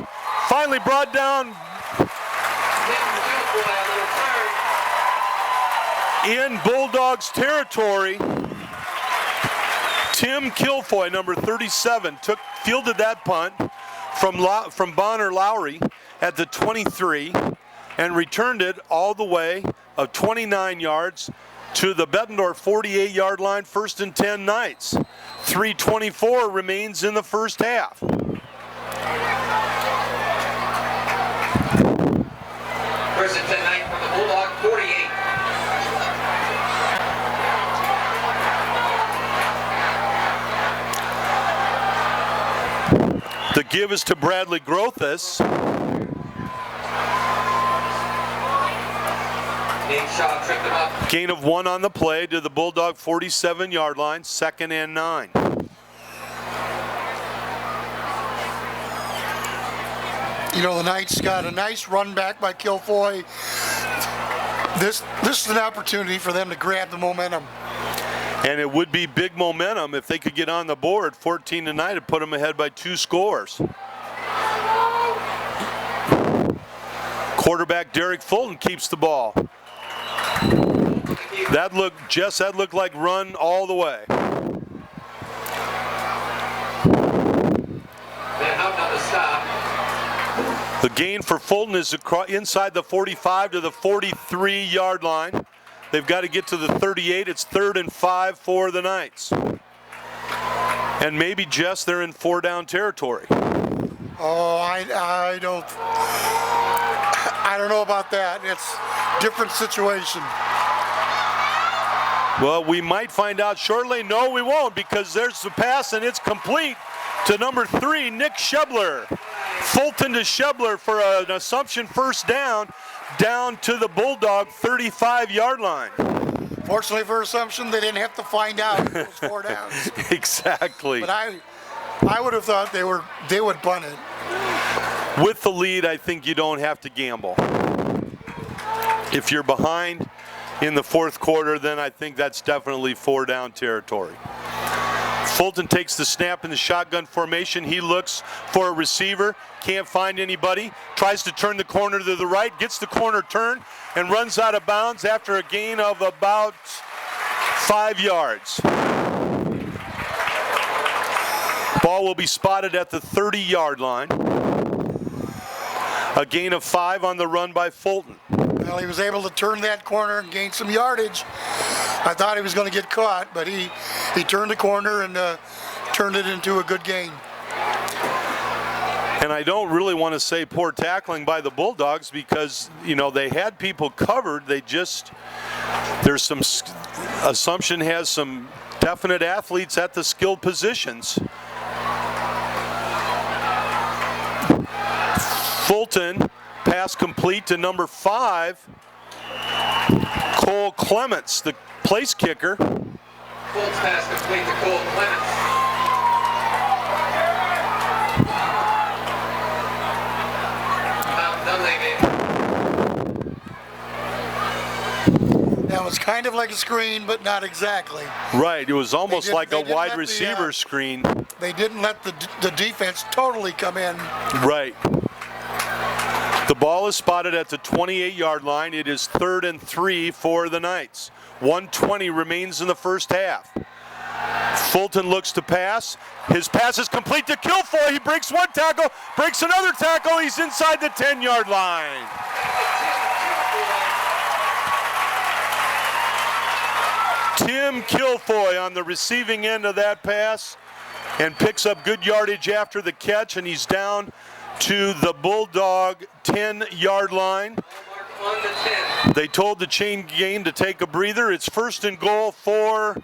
Finally brought down in Bulldogs territory. Tim Kilfoy, number 37, fielded that punt from Bonner Lowry at the 23 and returned it all the way of 29 yards to the Bettendorf 48-yard line, 1st and 10 Knights. 3:24 remains in the first half. First and 10 Knight from the Bulldog 48. The give is to Bradley Grothus. Shaw tripped him up. Gain of 1 on the play to the Bulldog 47-yard line, 2nd and 9. You know, the Knights got a nice run back by Kilfoy. This is an opportunity for them to grab the momentum. And it would be big momentum if they could get on the board. 14 tonight and put them ahead by 2 scores. Quarterback Derek Fulton keeps the ball. That looked like run all the way. Then out on the stop. The gain for Fulton is inside the 45 to the 43-yard line. They've got to get to the 38. It's 3rd and 5 for the Knights. And maybe, Jess, they're in 4-down territory. Oh, I don't know about that. It's a different situation. Well, we might find out shortly. No, we won't, because there's the pass and it's complete to number 3, Nick Shebler. Fulton to Shebler for an Assumption first down to the Bulldog 35-yard line. Fortunately for Assumption, they didn't have to find out it was 4 downs. Exactly. But I would have thought they would punt it. With the lead, I think you don't have to gamble. If you're behind in the 4th quarter, then I think that's definitely 4-down territory. Fulton takes the snap in the shotgun formation. He looks for a receiver, can't find anybody, tries to turn the corner to the right, gets the corner turn, and runs out of bounds after a gain of about 5 yards. Ball will be spotted at the 30-yard line. A gain of 5 on the run by Fulton. Well, he was able to turn that corner and gain some yardage. I thought he was going to get caught, but he turned the corner and turned it into a good gain. And I don't really want to say poor tackling by the Bulldogs because, you know, they had people covered. There's some, Assumption has some definite athletes at the skilled positions. Fulton, pass complete to number 5, Cole Clements, the place kicker. Fulton's pass complete to Cole Clements. That was kind of like a screen, but not exactly. Right, it was almost like a wide receiver screen. They didn't let the defense totally come in. Right. The ball is spotted at the 28-yard line. It is 3rd and 3 for the Knights. 1:20 remains in the first half. Fulton looks to pass. His pass is complete to Kilfoy. He breaks one tackle, breaks another tackle. He's inside the 10-yard line. Tim Kilfoy on the receiving end of that pass and picks up good yardage after the catch, and he's down to the Bulldog 10-yard line. They told the chain game to take a breather. It's 1st and goal for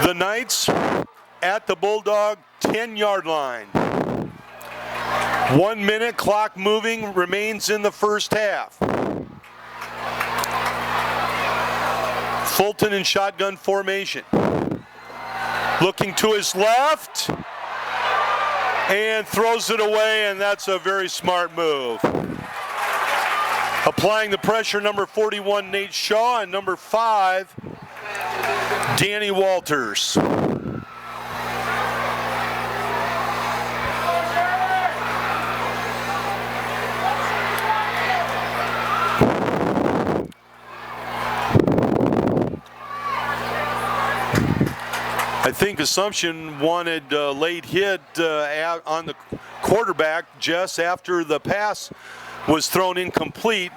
the Knights at the Bulldog 10-yard line. 1 minute, clock moving, remains in the first half. Fulton in shotgun formation. Looking to his left and throws it away, and that's a very smart move. Applying the pressure, number 41, Nate Shaw, and number 5, Danny Walters. I think Assumption wanted a late hit out on the quarterback just after the pass was thrown incomplete,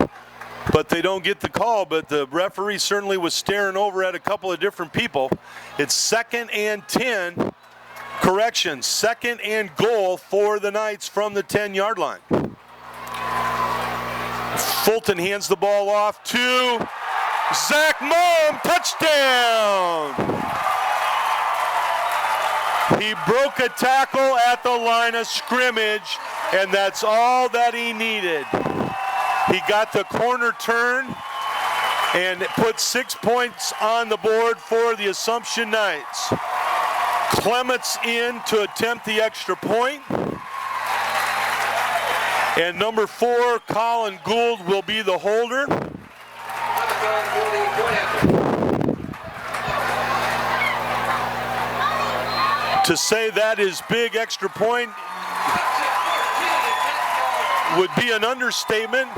but they don't get the call. But the referee certainly was staring over at a couple of different people. It's 2nd and 10. Correction, 2nd and goal for the Knights from the 10-yard line. Fulton hands the ball off to Zach Mumm. Touchdown! He broke a tackle at the line of scrimmage, and that's all that he needed. He got the corner turn and put 6 points on the board for the Assumption Knights. Clements in to attempt the extra point. And number 4, Colin Gould, will be the holder. To say that is big extra point would be an understatement.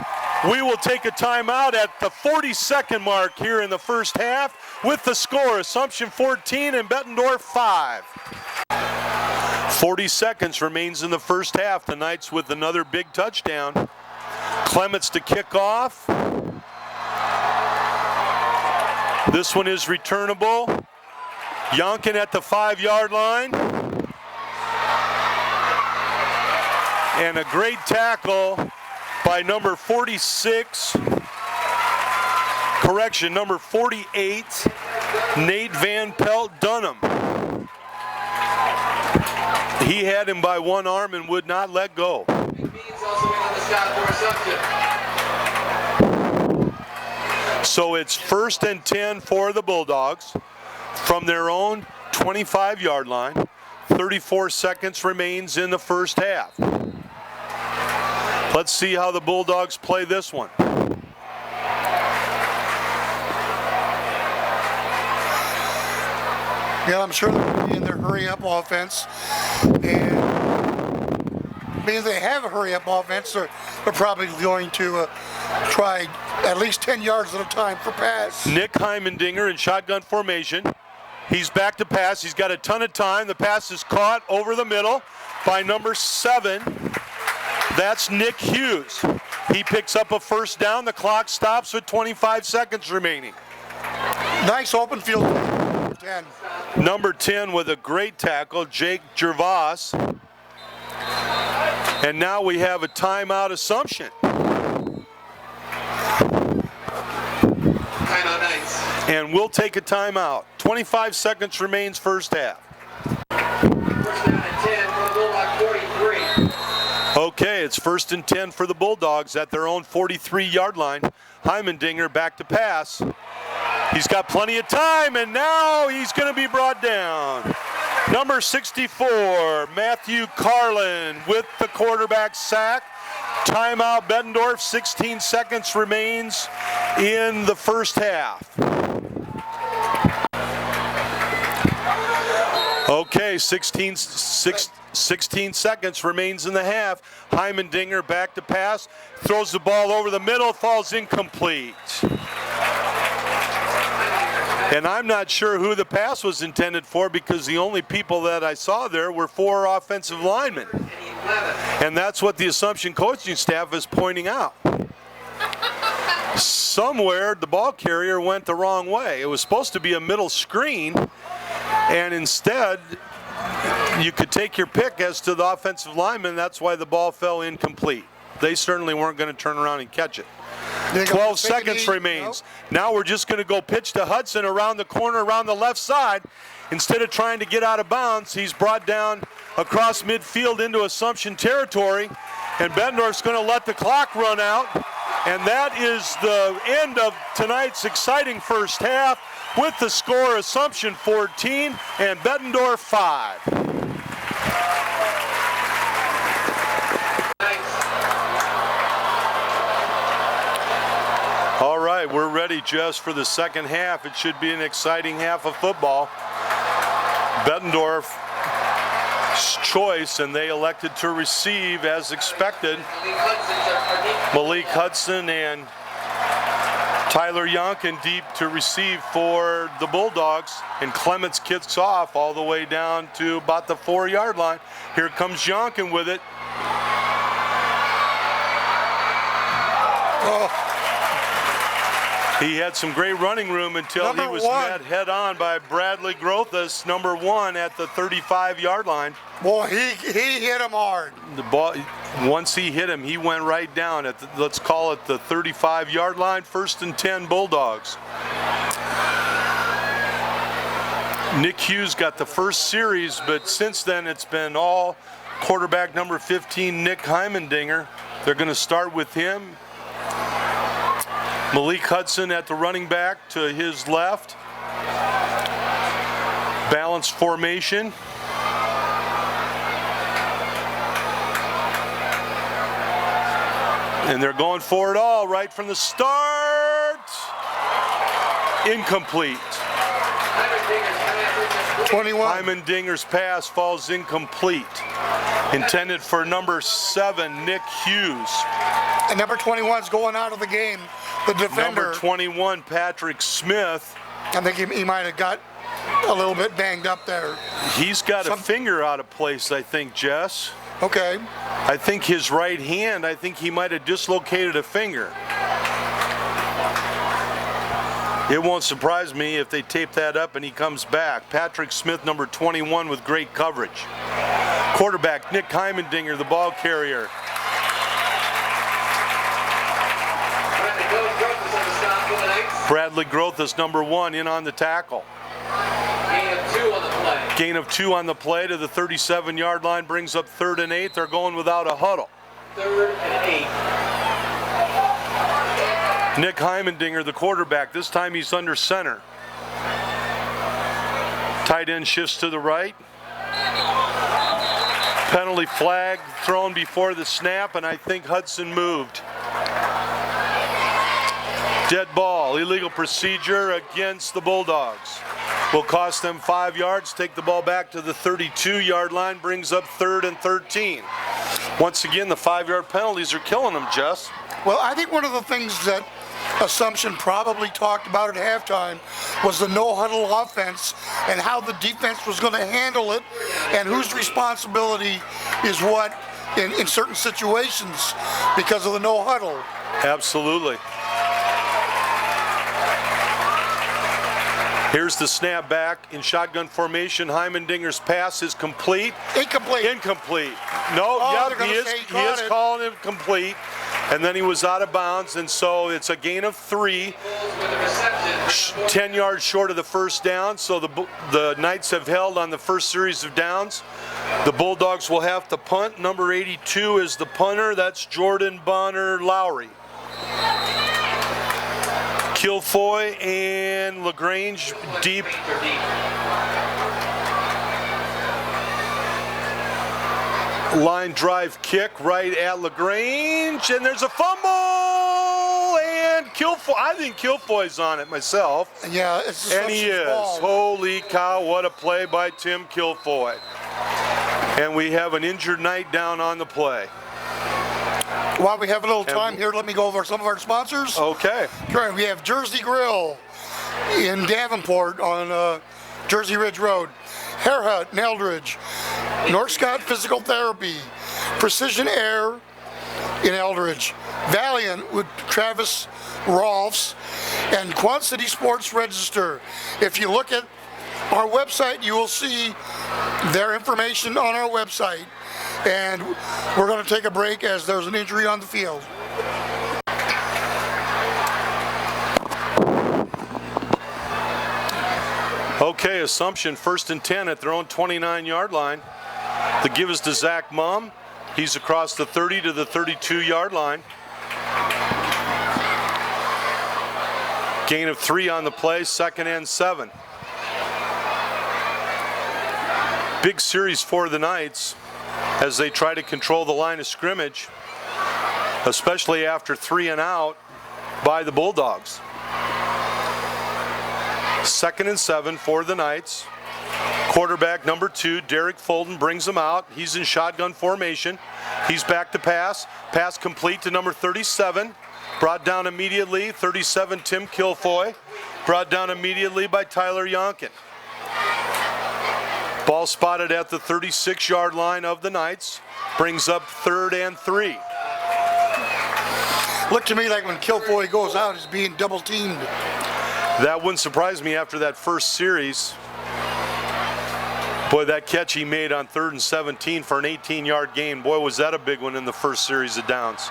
We will take a timeout at the 42nd mark here in the first half with the score, Assumption 14 and Bettendorf 5. 40 seconds remains in the first half. The Knights with another big touchdown. Clements to kick off. This one is returnable. Yonkin at the 5-yard line. And a great tackle by number 46, number 48, Nate Van Pelt Dunham. He had him by one arm and would not let go. So it's 1st and 10 for the Bulldogs from their own 25-yard line. 34 seconds remains in the first half. Let's see how the Bulldogs play this one. Yeah, I'm sure they'll be in their hurry-up offense. And being they have a hurry-up offense, they're probably going to try at least 10 yards at a time for pass. Nick Heimendinger in shotgun formation. He's back to pass. He's got a ton of time. The pass is caught over the middle by number 7. That's Nick Hughes. He picks up a first down. The clock stops with 25 seconds remaining. Nice open field. 10. Number 10 with a great tackle, Jake Gervas. And now we have a timeout Assumption. Timeout Knights. And we'll take a timeout. 25 seconds remains first half. First down and 10 for the Bulldog 43. Okay, it's 1st and 10 for the Bulldogs at their own 43-yard line. Heimendinger back to pass. He's got plenty of time, and now he's going to be brought down. Number 64, Matthew Carlin with the quarterback sack. Timeout Bettendorf, 16 seconds remains in the first half. Okay, 16 16 seconds remains in the half. Heimendinger back to pass, throws the ball over the middle, falls incomplete. And I'm not sure who the pass was intended for, because the only people that I saw there were 4 offensive linemen. And that's what the Assumption coaching staff is pointing out. Somewhere the ball carrier went the wrong way. It was supposed to be a middle screen, and instead you could take your pick as to the offensive lineman. That's why the ball fell incomplete. They certainly weren't going to turn around and catch it. 12 seconds remains. Now we're just going to go pitch to Hudson around the corner, around the left side. Instead of trying to get out of bounds, he's brought down across midfield into Assumption territory, and Bettendorf's going to let the clock run out. And that is the end of tonight's exciting first half, with the score Assumption 14 and Bettendorf 5. All right, we're ready, Jess, for the second half. It should be an exciting half of football. Bettendorf's choice, and they elected to receive as expected. Malik Hudson and Tyler Yonkin deep to receive for the Bulldogs, and Clements kicks off all the way down to about the 4-yard line. Here comes Yonkin with it. Oh. He had some great running room until he was met head on by Bradley Grothus, number 1, at the 35-yard line. Boy, he hit him hard. The ball, once he hit him, he went right down at the, let's call it the 35-yard line. 1st and 10 Bulldogs. Nick Hughes got the first series, but since then it's been all quarterback number 15, Nick Heimendinger. They're going to start with him. Malik Hudson at the running back to his left. Balanced formation. And they're going for it all right from the start. Incomplete. 21. Heimendinger's pass falls incomplete. Intended for number 7, Nick Hughes. And number 21's going out of the game. The defender. Number 21, Patrick Smith. I think he might have got a little bit banged up there. He's got a finger out of place, I think, Jess. Okay. I think his right hand, I think he might have dislocated a finger. It won't surprise me if they tape that up and he comes back. Patrick Smith, number 21, with great coverage. Quarterback, Nick Heimendinger, the ball carrier. Bradley Grothus, number 1, in on the tackle. Gain of 2 on the play. Gain of 2 on the play to the 37-yard line, brings up 3rd and 8. They're going without a huddle. 3rd and 8. Nick Heimendinger, the quarterback. This time he's under center. Tight end shifts to the right. Penalty flag thrown before the snap, and I think Hudson moved. Dead ball, illegal procedure against the Bulldogs. Will cost them 5 yards, take the ball back to the 32-yard line, brings up 3rd and 13. Once again, the 5-yard penalties are killing them, Jess. Well, I think one of the things that Assumption probably talked about at halftime was the no-huddle offense and how the defense was going to handle it and whose responsibility is what in certain situations because of the no-huddle. Absolutely. Here's the snap back in shotgun formation. Heimendinger's pass is complete. Incomplete. Incomplete. No, he is calling it complete. And then he was out of bounds, and so it's a gain of 3. 10 yards short of the first down, so the Knights have held on the first series of downs. The Bulldogs will have to punt. Number 82 is the punter. That's Jordan Bonner Lowry. Kilfoy and LaGrange deep. Line drive kick right at LaGrange, and there's a fumble, and Kilfoy, I think Kilfoy's on it myself. Yeah, it's and he is. ball. Holy cow, what a play by Tim Kilfoy. And we have an injured Knight down on the play. While we have a little time here, let me go over some of our sponsors. Okay. Correct. We have Jersey Grill in Davenport on Jersey Ridge Road, Hair Hut in Eldridge, North Scott Physical Therapy, Precision Air in Eldridge, Valiant with Travis Rolfs, and Quad City Sports Register. If you look at our website, you will see their information on our website. And we're going to take a break as there's an injury on the field. Okay, Assumption 1st and 10 at their own 29-yard line. The give is to Zach Mum. He's across the 30 to the 32-yard line. Gain of 3 on the play, 2nd and 7. Big series for the Knights as they try to control the line of scrimmage, especially after 3 and out by the Bulldogs. 2nd and 7 for the Knights. Quarterback number 2, Derek Fulton, brings him out. He's in shotgun formation. He's back to pass. Pass complete to number 37. Brought down immediately, 37, Tim Kilfoy. Brought down immediately by Tyler Yonkin. Ball spotted at the 36-yard line of the Knights. Brings up 3rd and 3. Looked to me like when Kilfoy goes out, he's being double teamed. That wouldn't surprise me after that first series. Boy, that catch he made on 3rd and 17 for an 18-yard gain. Boy, was that a big one in the first series of downs.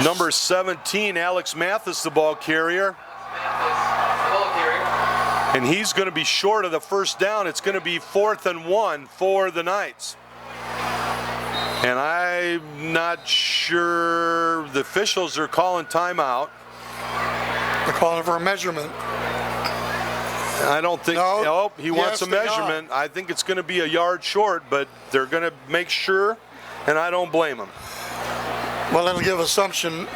Number 17, Alex Mathis, the ball carrier. And he's going to be short of the first down. It's going to be 4th and 1 for the Knights. And I'm not sure the officials are calling timeout. They're calling for a measurement. I don't think, no, he wants a measurement. I think it's going to be a yard short, but they're going to make sure, and I don't blame them. Well, it'll give Assumption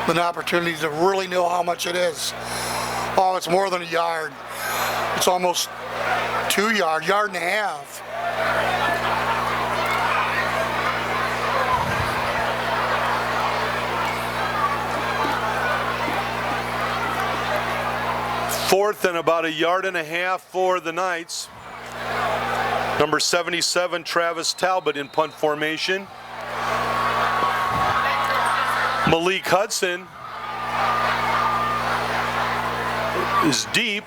an opportunity to really know how much it is. Oh, it's more than a yard. It's almost 2 yards, yard and a half. Fourth and about a yard and a half for the Knights. Number 77, Travis Talbot in punt formation. Malik Hudson is deep.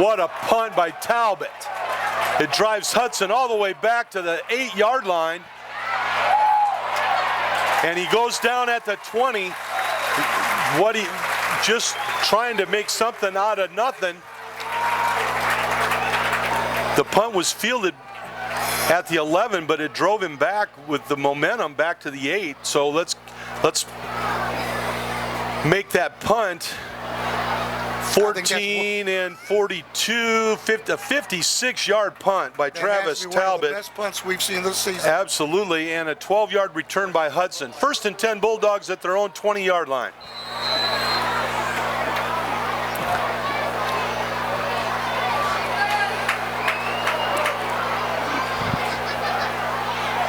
What a punt by Talbot. It drives Hudson all the way back to the 8-yard line. And he goes down at the 20. Just trying to make something out of nothing. The punt was fielded at the 11, but it drove him back with the momentum back to the 8. So let's make that punt 14 and 42, a 56-yard punt by Travis Talbot. One of the best punts we've seen this season. Absolutely, and a 12-yard return by Hudson. 1st and 10 Bulldogs at their own 20-yard line.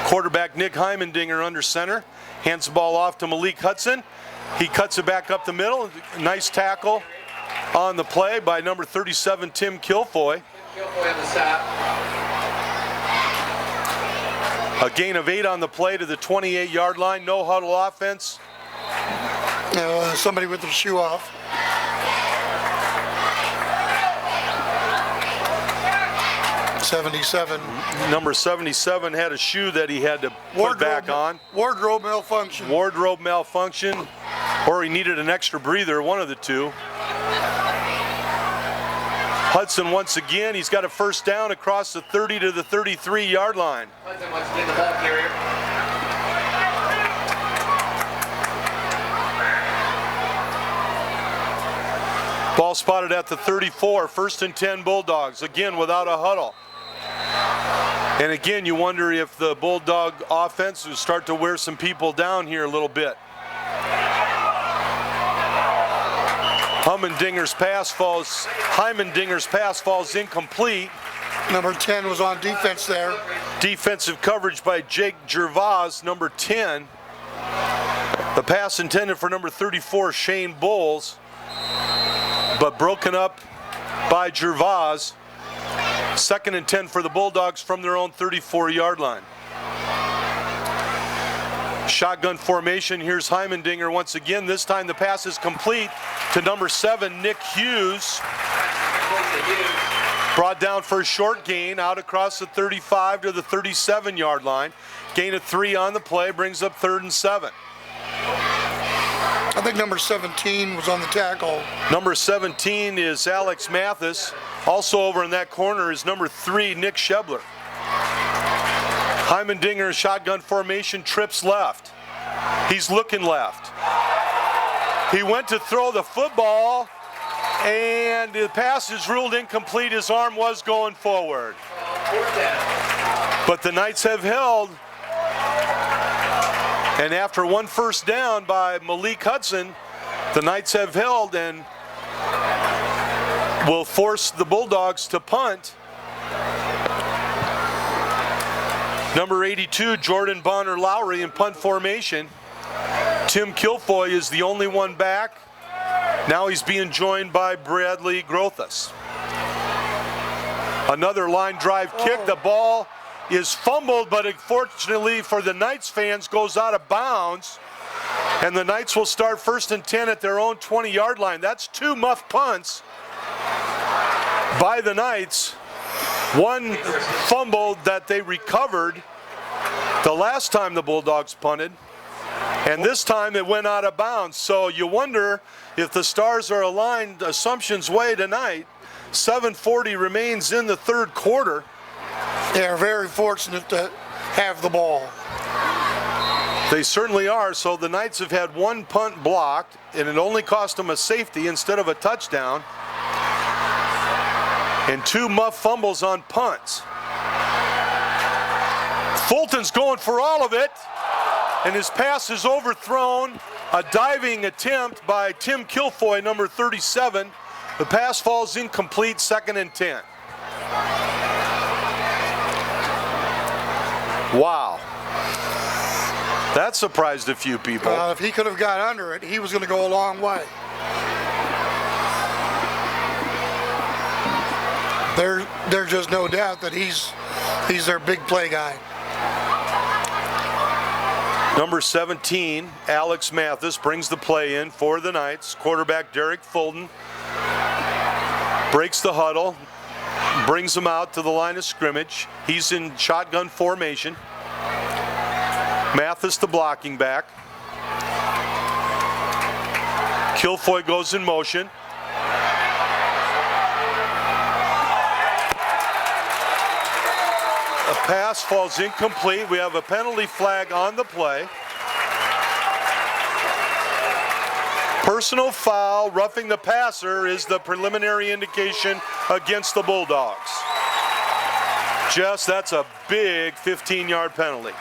Quarterback Nick Heimendinger under center. Hands the ball off to Malik Hudson. He cuts it back up the middle. Nice tackle on the play by number 37, Tim Kilfoy. A gain of 8 on the play to the 28-yard line. No huddle offense. Somebody with their shoe off. Number 77 had a shoe that he had to put back on. Wardrobe malfunction. Wardrobe malfunction, or he needed an extra breather, one of the two. Hudson once again, he's got a first down across the 30 to the 33-yard line. Hudson once again, the ball carrier. Ball spotted at the 34, 1st and 10 Bulldogs, again without a huddle. And again, you wonder if the Bulldog offense will start to wear some people down here a little bit. Heimendinger's pass falls incomplete. Number 10 was on defense there. Defensive coverage by Jake Gervais, number 10. The pass intended for number 34, Shane Bowles, but broken up by Gervais. 2nd and 10 for the Bulldogs from their own 34-yard line. Shotgun formation. Here's Heimendinger once again. This time the pass is complete to number 7, Nick Hughes. Brought down for a short gain out across the 35 to the 37-yard line. Gain of 3 on the play, brings up 3rd and 7. I think number 17 was on the tackle. Number 17 is Alex Mathis. Also over in that corner is number 3, Nick Shebler. Heimendinger, shotgun formation, trips left. He's looking left. He went to throw the football, and the pass is ruled incomplete. His arm was going forward. But the Knights have held. And after 1 first down by Malik Hudson, the Knights have held and will force the Bulldogs to punt. Number 82, Jordan Bonner Lowry in punt formation. Tim Kilfoy is the only one back. Now he's being joined by Bradley Grothus. Another line drive kick. The ball is fumbled, but unfortunately for the Knights fans, goes out of bounds. And the Knights will start 1st and 10 at their own 20-yard line. That's 2 muff punts by the Knights. 1 fumble that they recovered the last time the Bulldogs punted. And this time it went out of bounds. So you wonder if the stars are aligned Assumption's way tonight. 7:40 remains in the 3rd quarter. They are very fortunate to have the ball. They certainly are. So the Knights have had 1 punt blocked, and it only cost them a safety instead of a touchdown. And 2 muff fumbles on punts. Fulton's going for all of it, and his pass is overthrown. A diving attempt by Tim Kilfoy, number 37. The pass falls incomplete, 2nd and 10. Wow. That surprised a few people. If he could have got under it, he was going to go a long way. There's just no doubt that he's their big play guy. Number 17, Alex Mathis, brings the play in for the Knights. Quarterback Derek Fulton breaks the huddle, brings him out to the line of scrimmage. He's in shotgun formation. Mathis, the blocking back. Kilfoy goes in motion. A pass falls incomplete. We have a penalty flag on the play. Personal foul, roughing the passer is the preliminary indication against the Bulldogs. Jess, that's a big 15-yard penalty.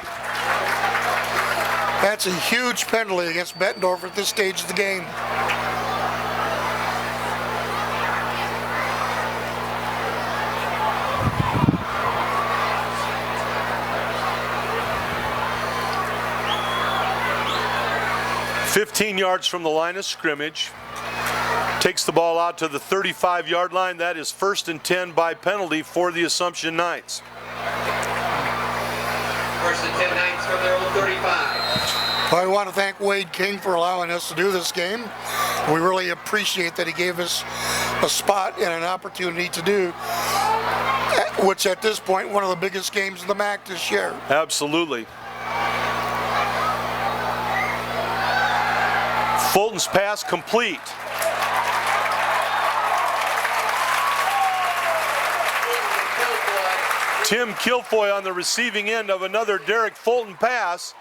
That's a huge penalty against Bettendorf at this stage of the game. $15 yards from the line of scrimmage. Takes the ball out to the 35-yard line. That is 1st and 10 by penalty for the Assumption Knights. 1st and 10 Knights from their own 35. I want to thank Wade King for allowing us to do this game. We really appreciate that he gave us a spot and an opportunity to do, which at this point, one of the biggest games in the MAC this year. Absolutely. Fulton's pass complete. Tim Kilfoy on the receiving end of another Derek Fulton pass.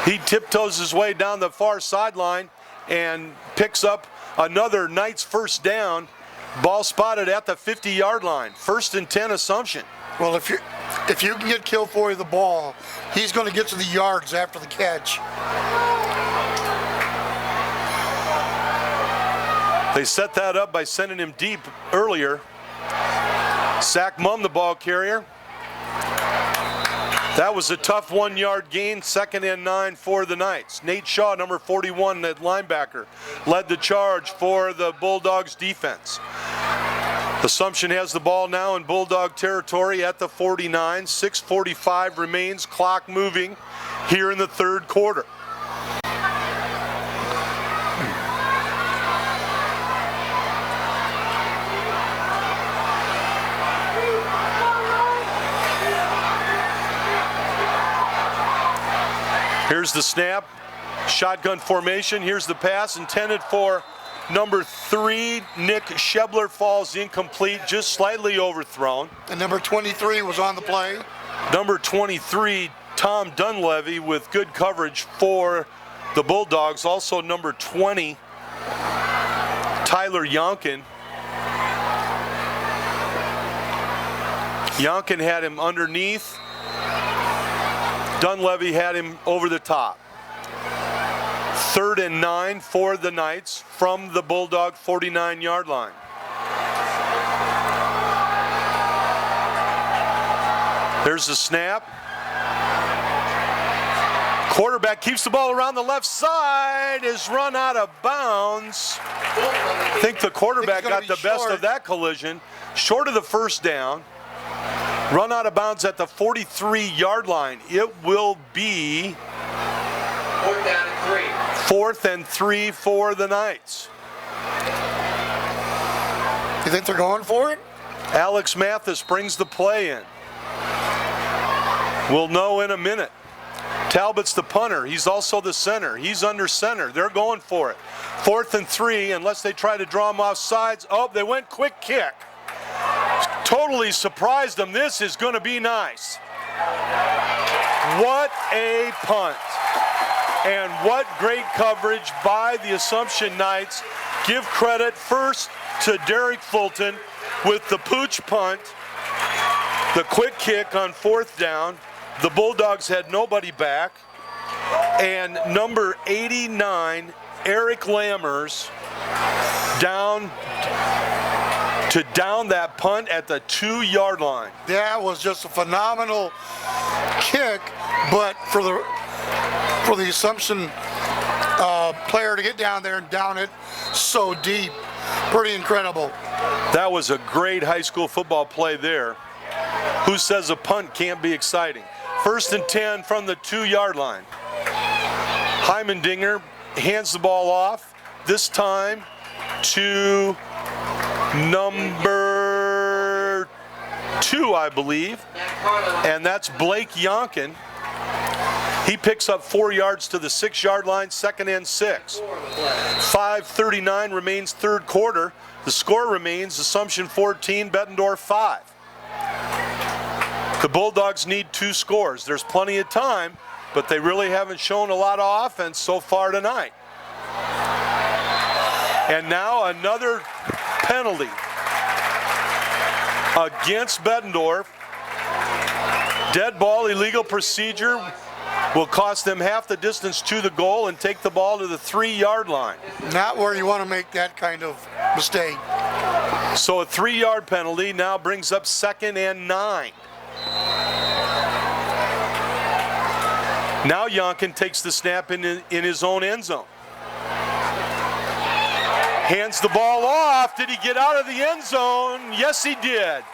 He tiptoes his way down the far sideline and picks up another Knights 1st down. Ball spotted at the 50-yard line. 1st and 10 Assumption. Well, if you can get Kilfoy the ball, he's going to get to the yards after the catch. They set that up by sending him deep earlier. Zach Mumm, the ball carrier. That was a tough 1-yard gain, 2nd and 9 for the Knights. Nate Shaw, number 41, at linebacker, led the charge for the Bulldogs defense. Assumption has the ball now in Bulldog territory at the 49. 6:45 remains, clock moving here in the third quarter. Here's the snap, shotgun formation. Here's the pass intended for number 3, Nick Shebler, falls incomplete, just slightly overthrown. And number 23 was on the play. Number 23, Tom Dunleavy, with good coverage for the Bulldogs. Also number 20, Tyler Yonkin. Yonkin had him underneath. Dunleavy had him over the top. 3rd and 9 for the Knights from the Bulldog 49-yard line. There's the snap. Quarterback keeps the ball around the left side, is run out of bounds. I think the quarterback got the best of that collision. Short of the first down. Run out of bounds at the 43-yard line. It will be 4th down and 3. 4th and 3 for the Knights. You think they're going for it? Alex Mathis brings the play in. We'll know in a minute. Talbot's the punter. He's also the center. He's under center. They're going for it. 4th and 3, unless they try to draw him off sides. Oh, they went quick kick. Totally surprised them. This is going to be nice. What a punt. And what great coverage by the Assumption Knights. Give credit first to Derek Fulton with the pooch punt, the quick kick on 4th down. The Bulldogs had nobody back. And number 89, Eric Lammers, down that punt at the 2-yard line. That was just a phenomenal kick, but for the Assumption player to get down there and down it so deep, pretty incredible. That was a great high school football play there. Who says a punt can't be exciting? 1st and 10 from the 2-yard line. Heimendinger hands the ball off, this time to number 2, I believe, and that's Blake Yonkin. He picks up 4 yards to the 6-yard line, 2nd and 6. 5:39 remains third quarter. The score remains Assumption 14, Bettendorf 5. The Bulldogs need 2 scores. There's plenty of time, but they really haven't shown a lot of offense so far tonight. And now another penalty against Bettendorf. Dead ball, illegal procedure, will cost them half the distance to the goal and take the ball to the 3-yard line. Not where you want to make that kind of mistake. So a 3-yard penalty now brings up 2nd and 9. Now Yonkin takes the snap in his own end zone. Hands the ball off. Did he get out of the end zone? Yes, he did.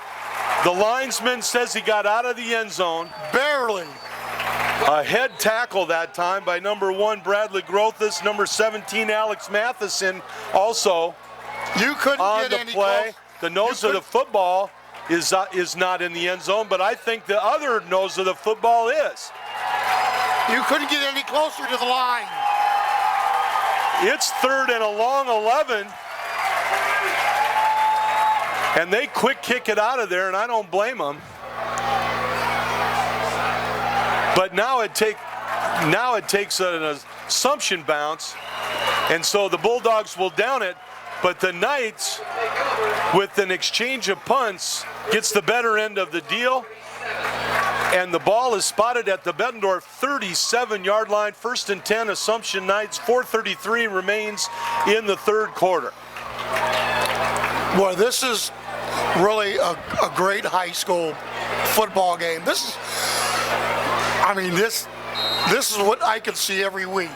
The linesman says he got out of the end zone. Barely. A head tackle that time by number 1, Bradley Grothus, number 17, Alex Matheson, also You couldn't on get the any play. close. The nose of the football is not in the end zone, but I think the other nose of the football is. You couldn't get any closer to the line. It's 3rd and a long 11. And they quick kick it out of there, and I don't blame them. But now it takes an Assumption bounce, and so the Bulldogs will down it, but the Knights, with an exchange of punts, gets the better end of the deal, and the ball is spotted at the Bettendorf 37-yard line. 1st and 10, Assumption Knights. 4:33 remains in the third quarter. Boy, this is really a great high school football game. This is what I could see every week.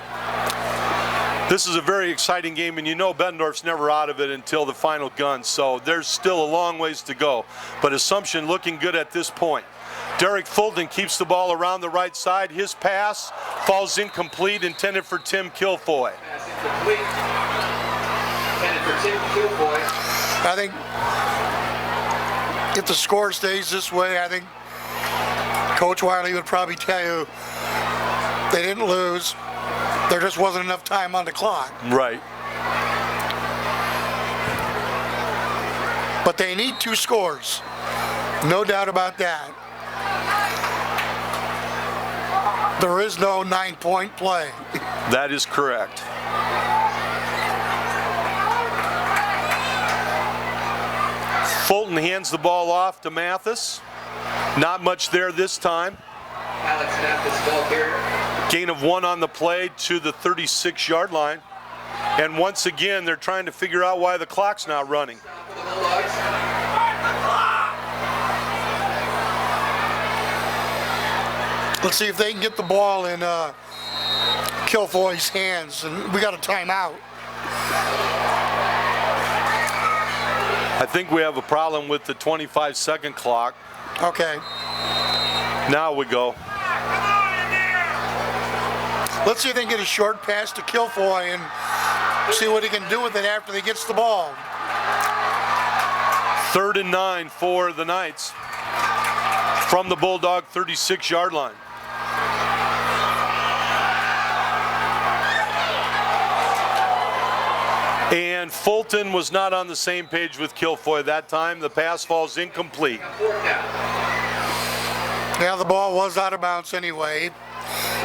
This is a very exciting game, and you know Bettendorf's never out of it until the final gun, so there's still a long ways to go. But Assumption looking good at this point. Derek Fulton keeps the ball around the right side. His pass falls incomplete, intended for Tim Kilfoy. Pass incomplete. Intended for Tim Kilfoy. I think if the score stays this way, I think Coach Wiley would probably tell you they didn't lose. There just wasn't enough time on the clock. Right. But they need 2 scores. No doubt about that. There is no 9-point play. That is correct. Fulton hands the ball off to Mathis. Not much there this time. Alex Mathis, ball carrier. Gain of 1 on the play to the 36-yard line. And once again, they're trying to figure out why the clock's not running. For the Bulldogs. Let's see if they can get the ball in Kilfoy's hands. And we got a timeout. I think we have a problem with the 25-second clock. Okay. Now we go. Let's see if they can get a short pass to Kilfoy and see what he can do with it after he gets the ball. 3rd and 9 for the Knights from the Bulldog 36-yard line. And Fulton was not on the same page with Kilfoy that time. The pass falls incomplete. Yeah, the ball was out of bounds anyway,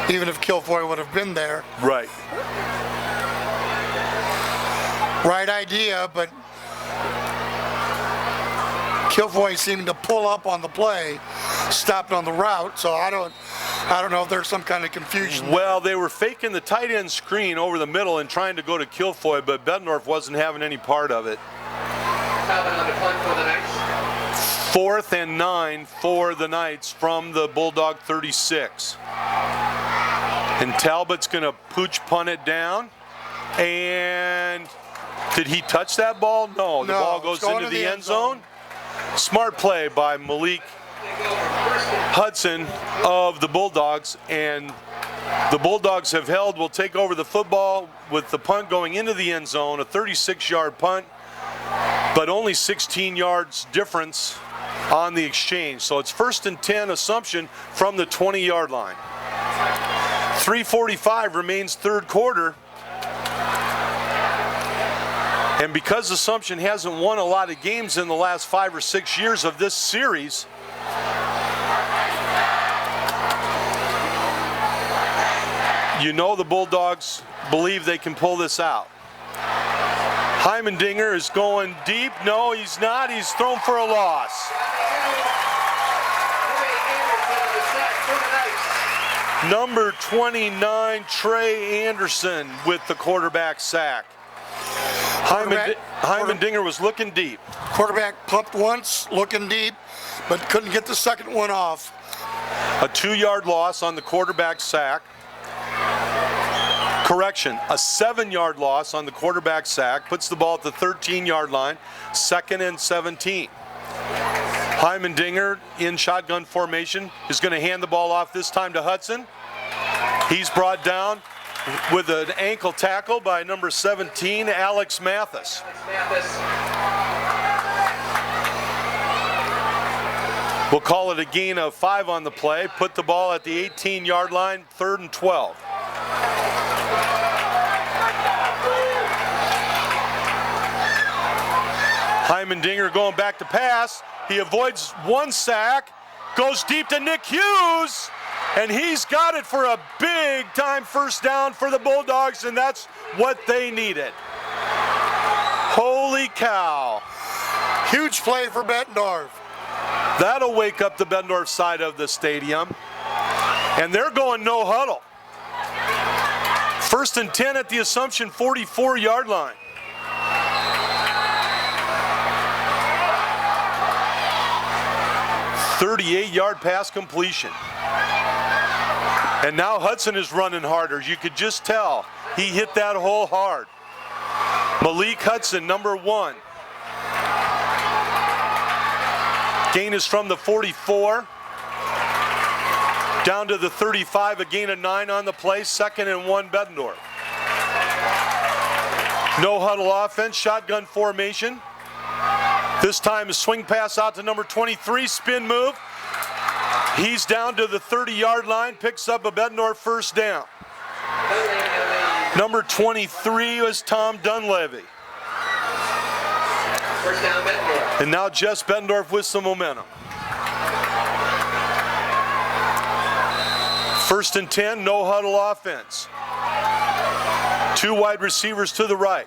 even if Kilfoy would have been there. Right. Right idea, but Kilfoy seemed to pull up on the play, stopped on the route, so I don't know if there's some kind of confusion. Well, they were faking the tight end screen over the middle and trying to go to Kilfoy, but Bettendorf wasn't having any part of it. Talbot on the punt for the Knights. 4th and 9 for the Knights from the Bulldog 36. And Talbot's going to pooch punt it down. And did he touch that ball? No, the ball goes into the end zone. Smart play by Malik Hudson of the Bulldogs, and the Bulldogs have held, will take over the football with the punt going into the end zone, a 36-yard punt, but only 16 yards difference on the exchange. So it's 1st and 10 Assumption from the 20-yard line. 3:45 remains 3rd quarter. And because Assumption hasn't won a lot of games in the last 5 or 6 years of this series, you know the Bulldogs believe they can pull this out. Heimendinger is going deep. No, he's not. He's thrown for a loss. Number 29, Trey Anderson with the quarterback sack. Heimendinger was looking deep. Quarterback pumped once, looking deep, but couldn't get the second one off. A 2-yard loss on the quarterback sack. Correction, a 7-yard loss on the quarterback sack. Puts the ball at the 13-yard line. 2nd and 17. Heimendinger in shotgun formation is going to hand the ball off this time to Hudson. He's brought down with an ankle tackle by number 17, Alex Mathis. We'll call it a gain of 5 on the play. Put the ball at the 18-yard line, 3rd and 12. Heimendinger going back to pass. He avoids one sack, goes deep to Nick Hughes, and he's got it for a big-time first down for the Bulldogs, and that's what they needed. Holy cow. Huge play for Bettendorf. That'll wake up the Bettendorf side of the stadium. And they're going no huddle. 1st and 10 at the Assumption 44-yard line. 38-yard pass completion. And now Hudson is running harder. You could just tell he hit that hole hard. Malik Hudson, number 1. Gain is from the 44 down to the 35, a gain of 9 on the play, 2nd and 1 Bettendorf. No huddle offense, shotgun formation. This time a swing pass out to number 23, spin move. He's down to the 30-yard line, picks up a Bettendorf first down. Number 23 was Tom Dunleavy. First down, Bettendorf. And now Jess Bettendorf with some momentum. 1st and 10, no huddle offense. 2 wide receivers to the right.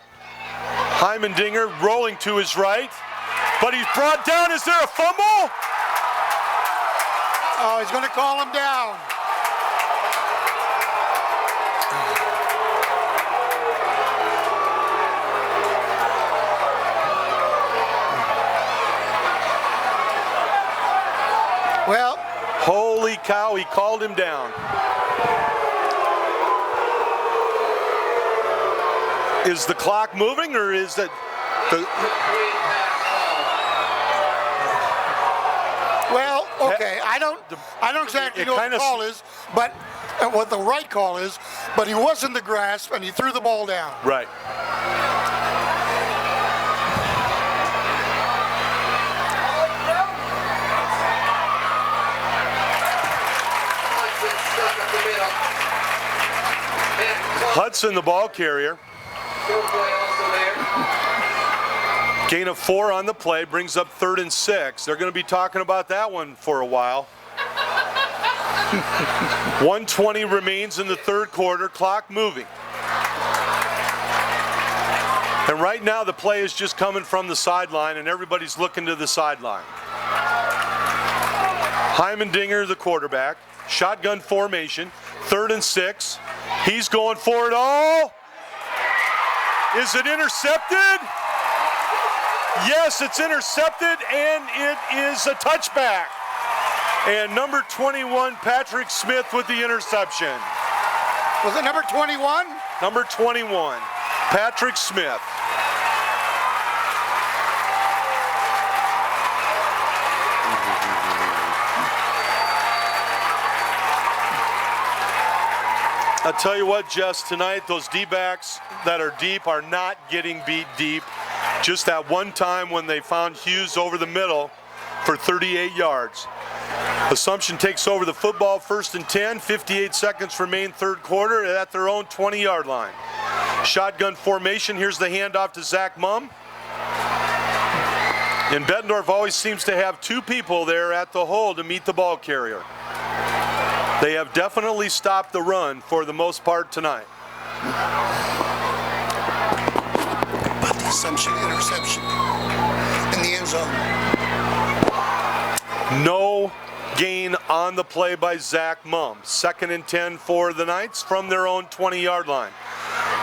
Heimendinger rolling to his right, but he's brought down. Is there a fumble? Oh, he's going to call him down. Well, holy cow, he called him down. Is the clock moving, or is it the... Well, okay, I don't exactly know what the call is, but what the right call is, but he was in the grasp and he threw the ball down. Right. Hudson, the ball carrier. Gain of 4 on the play, brings up 3rd and 6. They're going to be talking about that one for a while. 1:20 remains in the 3rd quarter, clock moving. And right now the play is just coming from the sideline and everybody's looking to the sideline. Heimendinger, the quarterback, shotgun formation, 3rd and 6. He's going for it all. Is it intercepted? Yes, it's intercepted, and it is a touchback. And number 21, Patrick Smith with the interception. Was it number 21? Number 21, Patrick Smith. I'll tell you what, Jess, tonight those D-backs that are deep are not getting beat deep. Just that one time when they found Hughes over the middle for 38 yards. Assumption takes over the football, 1st and 10, 58 seconds remain, 3rd quarter at their own 20-yard line. Shotgun formation, here's the handoff to Zach Mumm. And Bettendorf always seems to have 2 people there at the hole to meet the ball carrier. They have definitely stopped the run for the most part tonight. But the assumption interception in the end zone. No gain on the play by Zach Mumm. 2nd and 10 for the Knights from their own 20-yard line.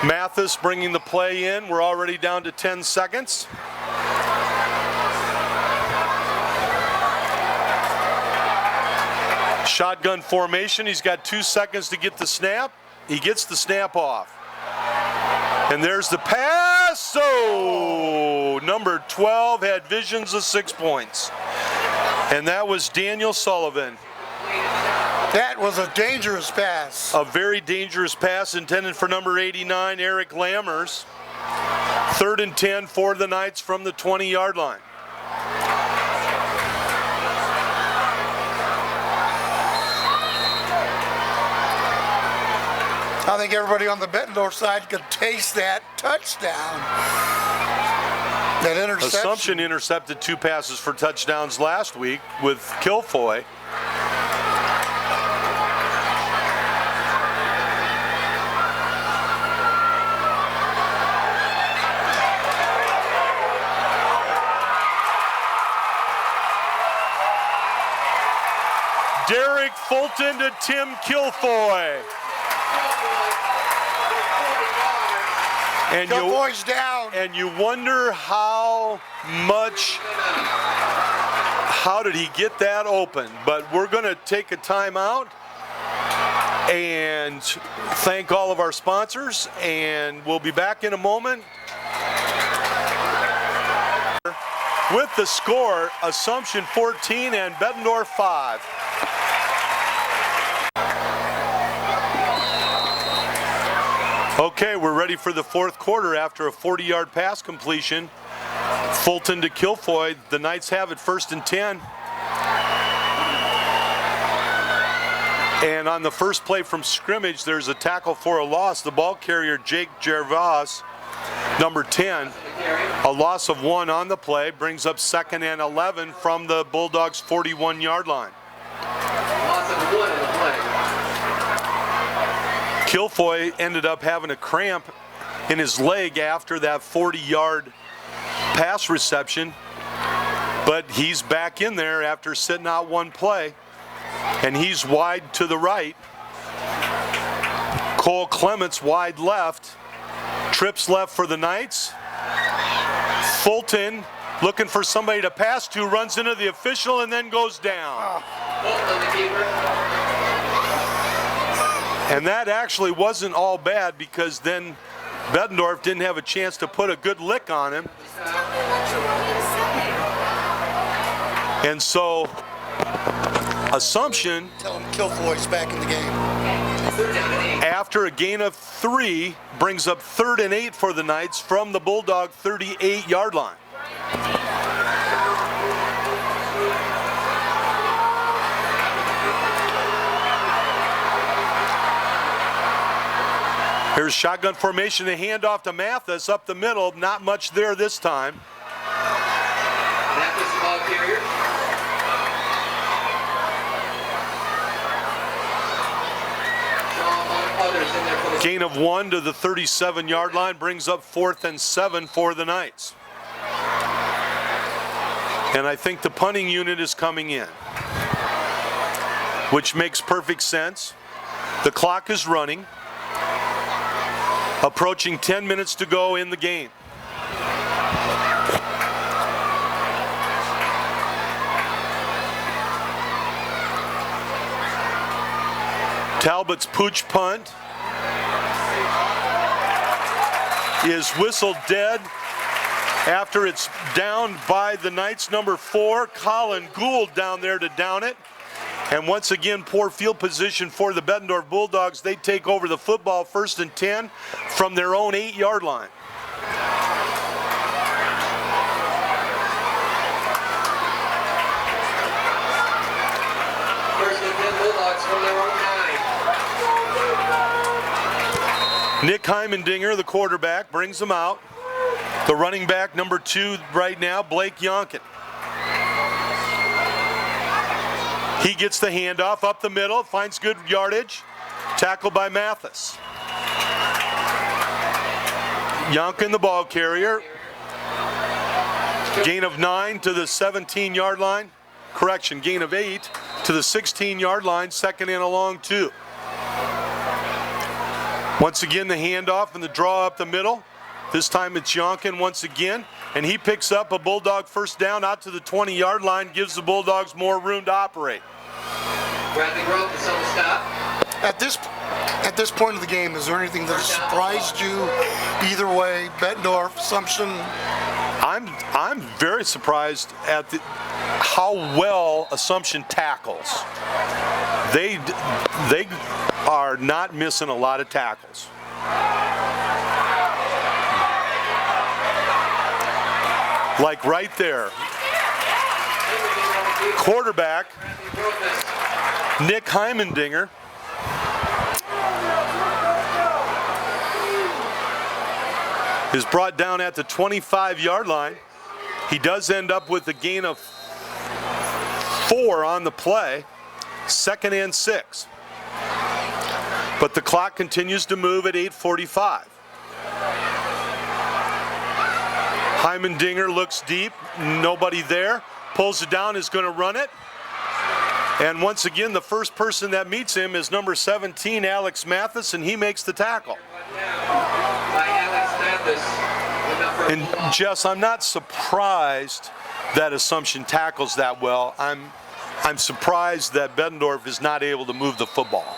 Mathis bringing the play in. We're already down to 10 seconds. Shotgun formation. He's got 2 seconds to get the snap. He gets the snap off. And there's the pass. So number 12 had visions of 6 points. And that was Daniel Sullivan. That was a dangerous pass. A very dangerous pass intended for number 89, Eric Lammers. 3rd and 10 for the Knights from the 20-yard line. I think everybody on the Bettendorf side could taste that touchdown. That interception. Assumption intercepted 2 passes for touchdowns last week with Kilfoy. Derek Fulton to Tim Kilfoy. And Boys down. And you wonder how did he get that open? But we're going to take a timeout and thank all of our sponsors, and we'll be back in a moment. With the score, Assumption 14 and Bettendorf 5. Okay, we're ready for the fourth quarter after a 40-yard pass completion. Fulton to Kilfoy. The Knights have it 1st and 10. And on the first play from scrimmage, there's a tackle for a loss. The ball carrier, Jake Gervais, number 10. A loss of 1 on the play brings up 2nd and 11 from the Bulldogs' 41-yard line. Loss of 1 in the play. Kilfoy ended up having a cramp in his leg after that 40-yard pass reception, but he's back in there after sitting out 1 play, and he's wide to the right. Cole Clements wide left. Trips left for the Knights. Fulton looking for somebody to pass to, runs into the official and then goes down. Fulton, the keeper. And that actually wasn't all bad, because then Bettendorf didn't have a chance to put a good lick on him. And so Assumption, Tell him Kilfoy's back in the game. after a gain of 3, brings up 3rd and 8 for the Knights from the Bulldog 38-yard line. Here's shotgun formation, a handoff to Mathis up the middle. Not much there this time. Mathis, ball carrier. Others in there for the Gain of 1 to the 37-yard line brings up 4th and 7 for the Knights. And I think the punting unit is coming in, which makes perfect sense. The clock is running. Approaching 10 minutes to go in the game. Talbot's pooch punt is whistled dead after it's downed by the Knights' number 4, Colin Gould, down there to down it. And once again, poor field position for the Bettendorf Bulldogs. They take over the football 1st and 10 from their own 8-yard line. First and 10 Bulldogs from their own 9. Nick Heimendinger, the quarterback, brings them out. The running back, number 2 right now, Blake Yonkin. He gets the handoff up the middle, finds good yardage. Tackled by Mathis. Yonkin, the ball carrier. Gain of 9 to the 17-yard line. Correction, gain of 8 to the 16-yard line, 2nd and a long 2. Once again, the handoff and the draw up the middle. This time it's Yonkin once again, and he picks up a Bulldog 1st down out to the 20-yard line, gives the Bulldogs more room to operate. Bradley Rope is on the stop. At this point of the game, is there anything that surprised you either way? Bettendorf, Assumption? I'm very surprised at how well Assumption tackles. They are not missing a lot of tackles. Like right there. Quarterback, Nick Heimendinger. Is brought down at the 25-yard line. He does end up with a gain of 4 on the play, 2nd and 6. But the clock continues to move at 8:45. Heimendinger looks deep, nobody there, pulls it down, is going to run it. And once again, the first person that meets him is number 17, Alex Mathis, and he makes the tackle. By Alex Mathis. Mathis. And Jess, I'm not surprised that Assumption tackles that well. I'm surprised that Bettendorf is not able to move the football.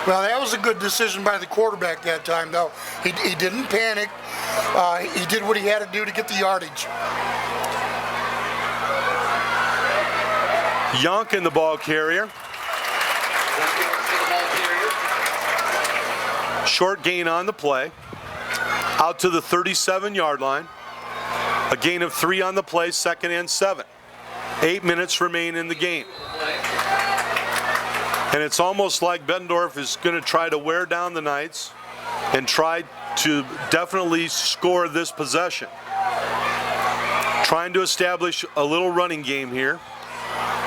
Well, that was a good decision by the quarterback that time, though. He didn't panic. He did what he had to do to get the yardage. Yonkin, the ball carrier. Short gain on the play. Out to the 37-yard line. A gain of 3 on the play, 2nd and 7. 8 minutes remain in the game. And it's almost like Bettendorf is going to try to wear down the Knights and try to definitely score this possession. Trying to establish a little running game here.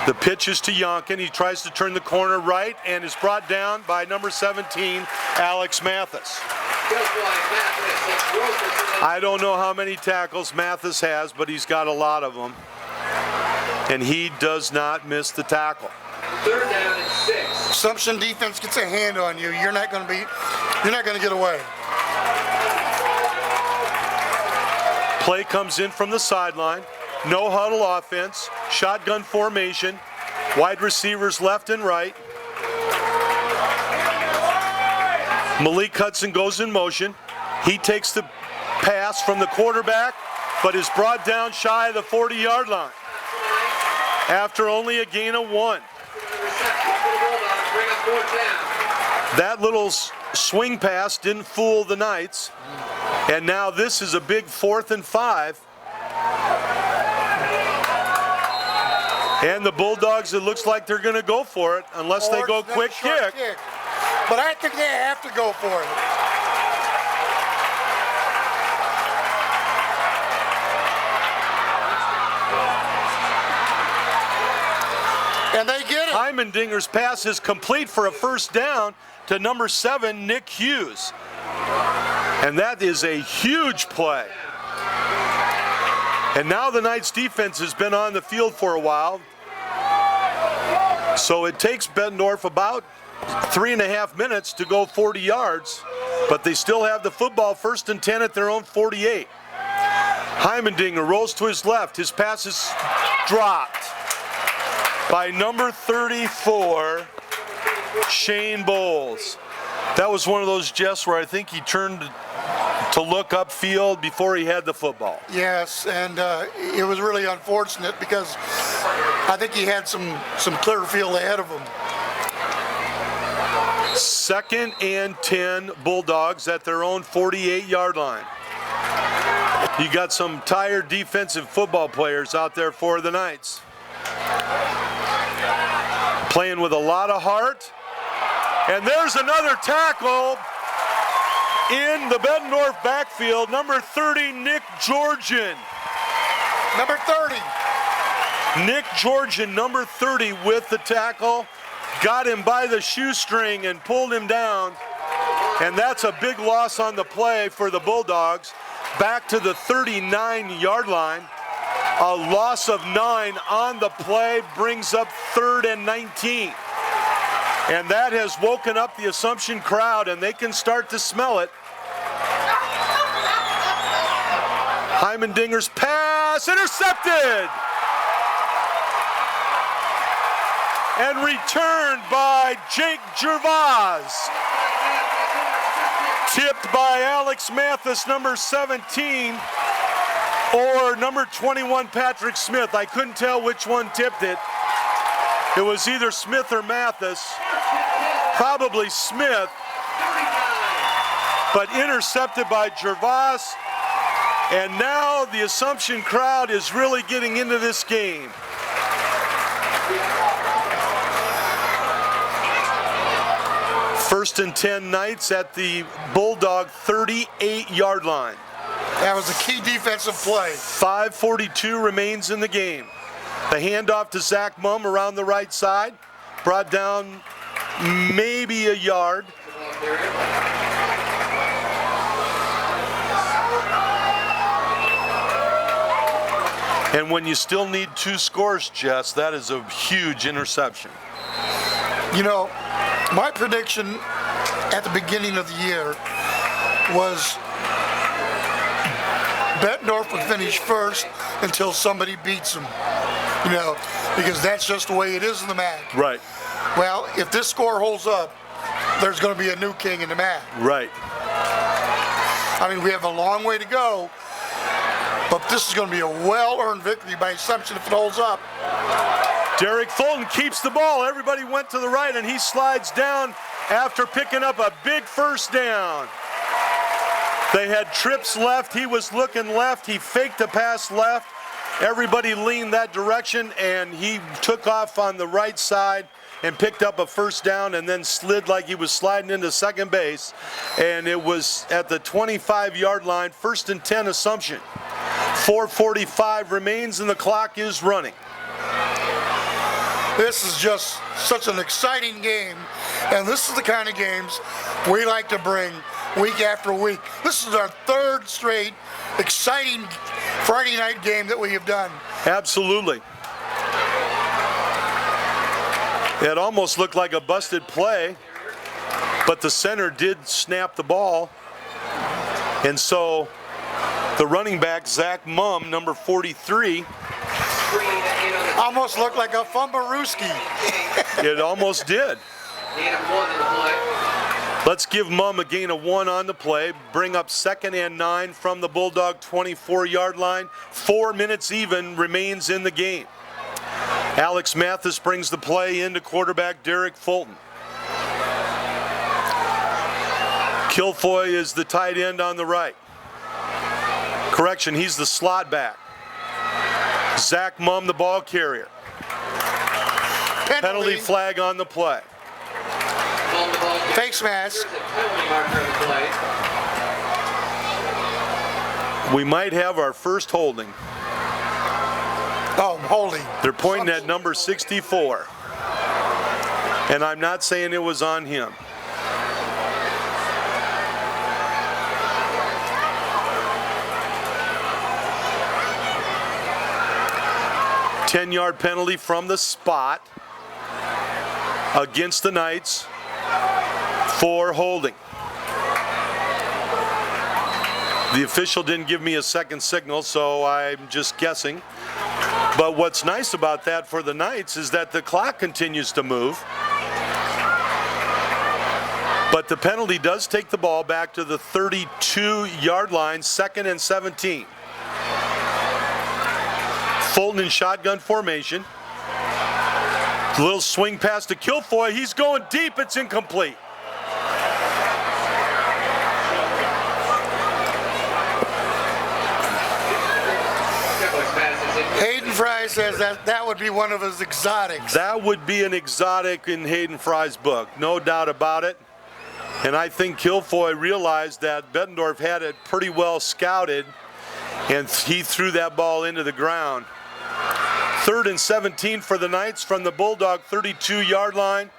The pitch is to Yonkin. He tries to turn the corner right and is brought down by number 17, Alex Mathis. I don't know how many tackles Mathis has, but he's got a lot of them. And he does not miss the tackle. 3rd down and 6. Assumption defense gets a hand on you. You're not going to get away. Play comes in from the sideline. No huddle offense. Shotgun formation. Wide receivers left and right. Malik Hudson goes in motion. He takes the pass from the quarterback, but is brought down shy of the 40-yard line after only a gain of 1. That little swing pass didn't fool the Knights, and now this is a big 4th and 5. And the Bulldogs, it looks like they're going to go for it unless they go quick kick. But I think they have to go for it. And they get it. Heimendinger's pass is complete for a 1st down to number 7, Nick Hughes. And that is a huge play. And now the Knights defense has been on the field for a while. So it takes Bettendorf about 3.5 minutes to go 40 yards, but they still have the football 1st and 10 at their own 48. Heimendinger rolls to his left. His pass is dropped by number 34, Shane Bowles. That was one of those, Jess, where I think he turned to look upfield before he had the football. Yes, and it was really unfortunate because I think he had some clear field ahead of him. 2nd and 10 Bulldogs at their own 48-yard line. You got some tired defensive football players out there for the Knights. Playing with a lot of heart. And there's another tackle in the Bettendorf backfield. Number 30, Nick Georgian. Number 30. Nick Georgian, number 30, with the tackle. Got him by the shoestring and pulled him down. And that's a big loss on the play for the Bulldogs. Back to the 39-yard line. A loss of 9 on the play brings up 3rd and 19. And that has woken up the Assumption crowd, and they can start to smell it. Heimendinger's pass intercepted. And returned by Jake Gervais. Tipped by Alex Mathis, number 17, or number 21, Patrick Smith. I couldn't tell which one tipped it. It was either Smith or Mathis. Probably Smith. But intercepted by Gervais. And now the Assumption crowd is really getting into this game. First and 10 Knights at the Bulldog 38-yard line. That was a key defensive play. 5:42 remains in the game. The handoff to Zach Mumm around the right side. Brought down maybe a yard. And when you still need 2 scores, Jess, that is a huge interception. You know, my prediction at the beginning of the year was Bettendorf would finish first until somebody beats them, you know, because that's just the way it is in the MAC. Right. Well, if this score holds up, there's going to be a new king in the MAC. Right. I mean, we have a long way to go, but this is going to be a well-earned victory by assumption if it holds up. Derek Fulton keeps the ball. Everybody went to the right, and he slides down after picking up a big first down. They had trips left. He was looking left. He faked a pass left. Everybody leaned that direction, and he took off on the right side and picked up a first down and then slid like he was sliding into second base. And it was at the 25-yard line, 1st and 10 Assumption. 4:45 remains, and the clock is running. This is just such an exciting game, and this is the kind of games we like to bring week after week. This is our 3rd straight exciting Friday night game that we have done. Absolutely. It almost looked like a busted play, but the center did snap the ball, and so the running back, Zach Mumm, number 43, almost looked like a Fumbarooski. it almost did. Let's give Mumm a gain of 1 on the play, bring up 2nd and 9 from the Bulldog 24-yard line. 4 minutes even remains in the game. Alex Mathis brings the play into quarterback Derek Fulton. Kilfoy is the tight end on the right. Correction, he's the slot back. Zach Mumm, the ball carrier. Penalty flag on the play. Face mask. We might have our first holding. Oh, holding. They're pointing at number 64. And I'm not saying it was on him. Ten-yard penalty from the spot against the Knights for holding. The official didn't give me a second signal, so I'm just guessing. But what's nice about that for the Knights is that the clock continues to move. But the penalty does take the ball back to the 32-yard line, 2nd and 17. Fulton in shotgun formation. A little swing pass to Kilfoy. He's going deep. It's incomplete. Hayden Fry says that would be one of his exotics. That would be an exotic in Hayden Fry's book, no doubt about it. And I think Kilfoy realized that Bettendorf had it pretty well scouted, and he threw that ball into the ground. 3rd and 17 for the Knights from the Bulldog 32-yard line.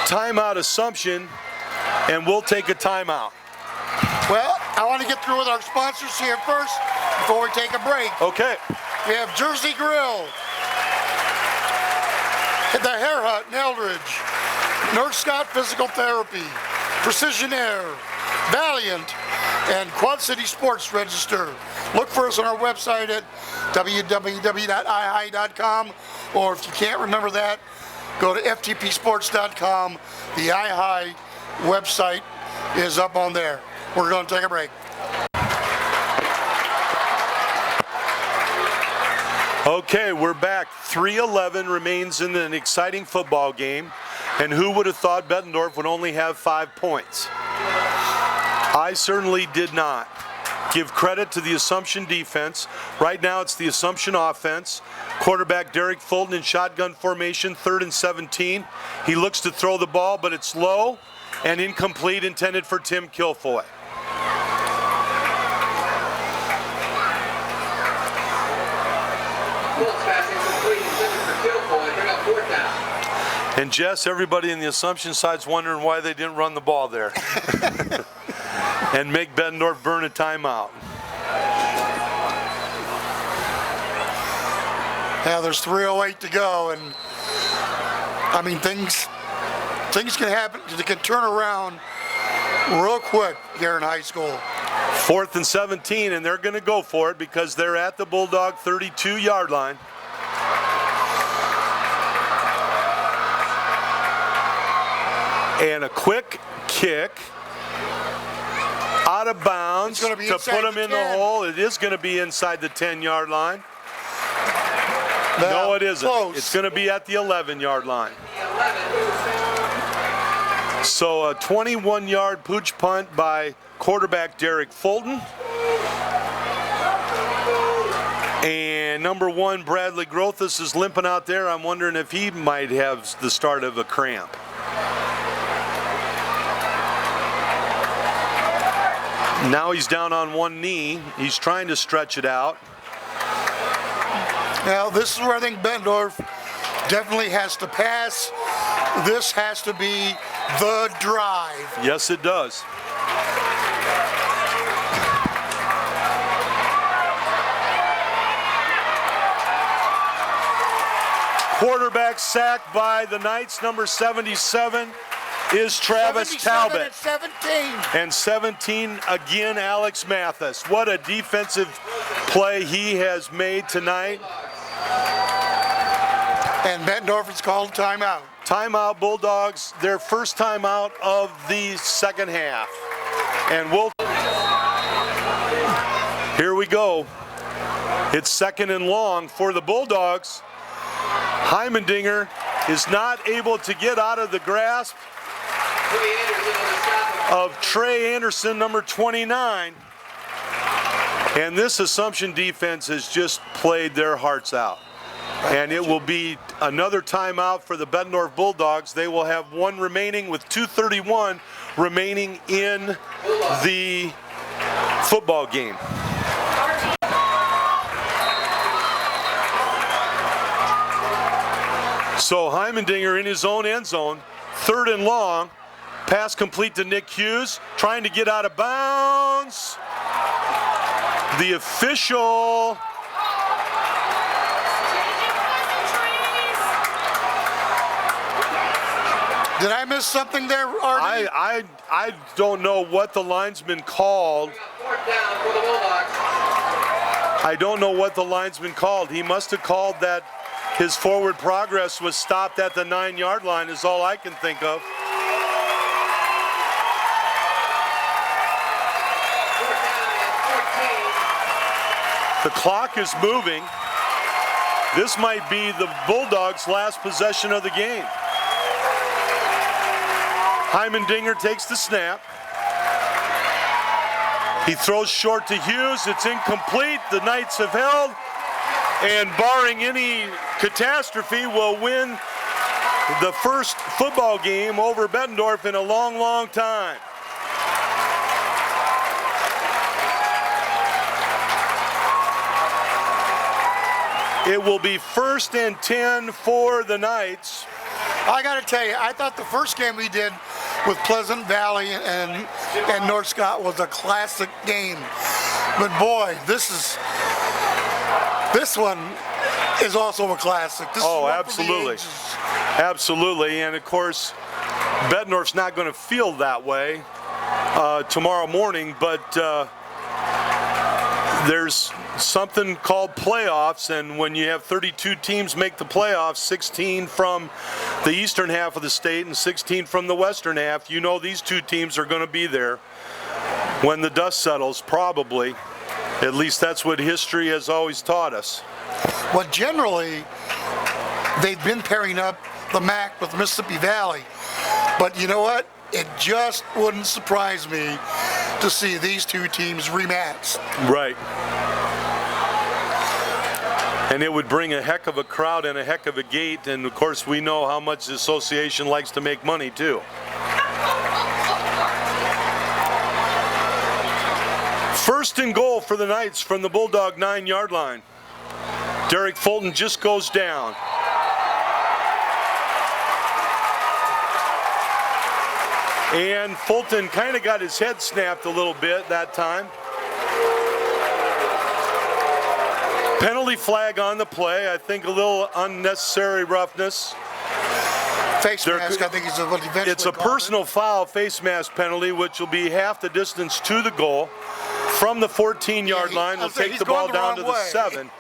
Timeout Assumption, and we'll take a timeout. Well, I want to get through with our sponsors here first before we take a break. Okay. We have Jersey Grill, the Hair Hut in Eldridge, Nurse Scott Physical Therapy, Precision Air, Valiant, and Quad City Sports Register. Look for us on our website at www.ihigh.com, or if you can't remember that, go to ftpsports.com. The iHigh website is up on there. We're going to take a break. Okay, we're back. 3:11 remains in an exciting football game. And who would have thought Bettendorf would only have 5 points? I certainly did not. Give credit to the Assumption defense. Right now it's the Assumption offense. Quarterback Derek Fulton in shotgun formation, 3rd and 17. He looks to throw the ball, but it's low and incomplete, intended for Tim Kilfoy. And Jess, everybody in the Assumption side's wondering why they didn't run the ball there. And make Bettendorf burn a timeout. Yeah, there's 3:08 to go, and I mean things can happen. They can turn around real quick here in high school. 4th and 17, and they're going to go for it because they're at the Bulldog 32-yard line. And a quick kick out of bounds to put them in the hole. It is going to be inside the 10-yard line. No, it isn't. Close. It's going to be at the 11-yard line. So a 21-yard pooch punt by quarterback Derek Fulton. And number 1, Bradley Grothus is limping out there. I'm wondering if he might have the start of a cramp. Now he's down on one knee. He's trying to stretch it out. Now, this is where I think Bettendorf definitely has to pass. This has to be the drive. Yes, it does. Quarterback sacked by the Knights, number 77 is Travis Talbot. 17. And 17 again, Alex Mathis. What a defensive play he has made tonight. And Bettendorf has called timeout. Timeout, Bulldogs, their first timeout of the second half. And here we go. It's 2nd and long for the Bulldogs. Heimendinger is not able to get out of the grasp of Trey Anderson, number 29. And this Assumption defense has just played their hearts out. And it will be another timeout for the Bettendorf Bulldogs. They will have one remaining with 2:31 remaining in the football game. So Heimendinger in his own end zone, 3rd and long. Pass complete to Nick Hughes, trying to get out of bounds. The official Did I miss something there, Artie? I don't know what the linesman called. I don't know what the linesman called. He must have called that his forward progress was stopped at the 9-yard line is all I can think of. The clock is moving. This might be the Bulldogs' last possession of the game. Heimendinger takes the snap. He throws short to Hughes. It's incomplete. The Knights have held. And barring any catastrophe, will win the first football game over Bettendorf in a long, long time. It will be 1st and 10 for the Knights. I got to tell you, I thought the first game we did with Pleasant Valley and North Scott was a classic game. But boy, this one is also a classic. This Oh, is absolutely. Absolutely. And of course, Bettendorf's not going to feel that way tomorrow morning, but there's something called playoffs, and when you have 32 teams make the playoffs, 16 from the eastern half of the state and 16 from the western half, you know these two teams are going to be there when the dust settles, probably. At least that's what history has always taught us. Well, generally, they've been pairing up the MAC with Mississippi Valley. But you know what? It just wouldn't surprise me to see these two teams rematch. Right. And it would bring a heck of a crowd and a heck of a gate, and of course we know how much the association likes to make money too. First and goal for the Knights from the Bulldog 9-yard line. Derek Fulton just goes down. And Fulton kind of got his head snapped a little bit that time. Penalty flag on the play. I think a little unnecessary roughness. Face mask, I think is what eventually It's a personal foul face mask penalty, which will be half the distance to the goal. From the 14-yard line, they'll take the ball down to the 7.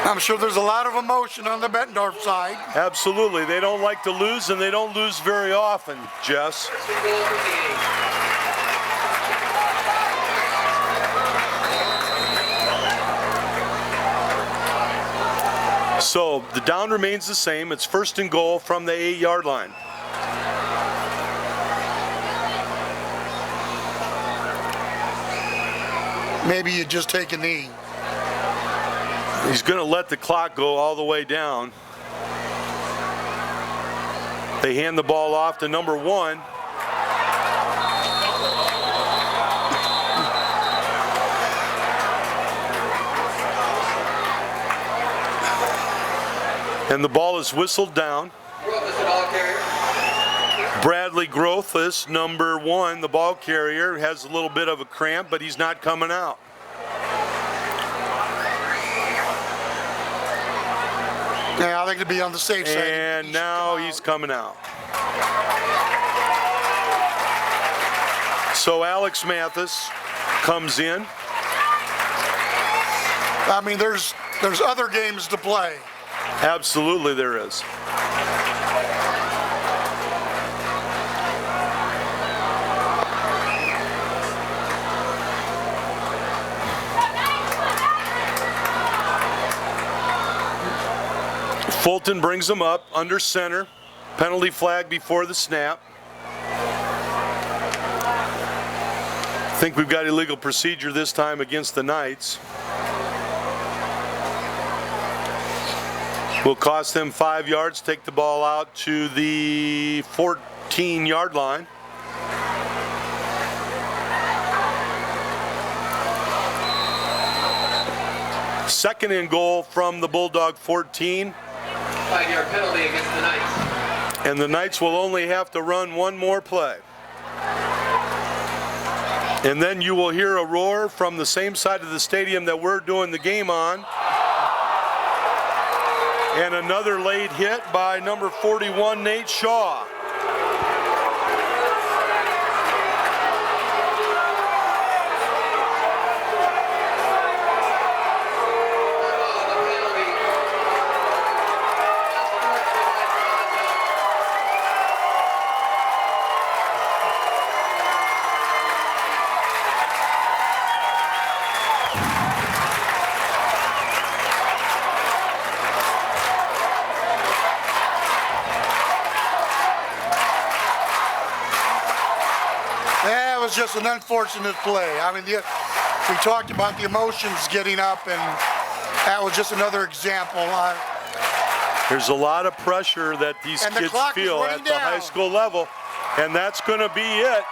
I'm sure there's a lot of emotion on the Bettendorf side. Absolutely. They don't like to lose, and they don't lose very often, Jess. So the down remains the same. It's 1st and goal from the 8-yard line. Maybe you just take a knee. He's going to let the clock go all the way down. They hand the ball off to number 1. And the ball is whistled down. Bradley Grothus, number 1, the ball carrier, has a little bit of a cramp, but he's not coming out. Yeah, I think to be on the safe side. And now he's coming out. So Alex Mathis comes in. I mean, there's other games to play. Absolutely there is. Fulton brings him up under center. Penalty flag before the snap. I think we've got illegal procedure this time against the Knights. Will cost them 5 yards, take the ball out to the 14-yard line. Second and goal from the Bulldog 14. 5-yard penalty against the Knights. And the Knights will only have to run one more play. And then you will hear a roar from the same side of the stadium that we're doing the game on. And another late hit by number 41, Nate Shaw. Just an unfortunate play. I mean, we talked about the emotions getting up, and that was just another example. There's a lot of pressure that these kids feel at the high school level, and that's going to be it.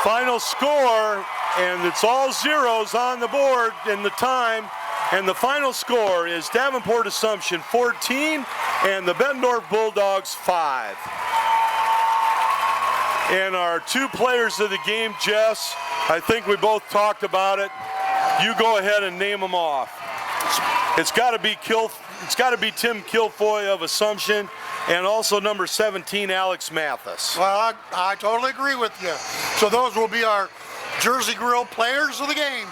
Final score, and it's all zeros on the board in the time, and the final score is Davenport Assumption 14 and the Bettendorf Bulldogs 5. And our 2 players of the game, Jess, I think we both talked about it. You go ahead and name them off. It's got to be Tim Kilfoy of Assumption, and also number 17, Alex Mathis. Well, I totally agree with you. So those will be our Jersey Grill players of the game.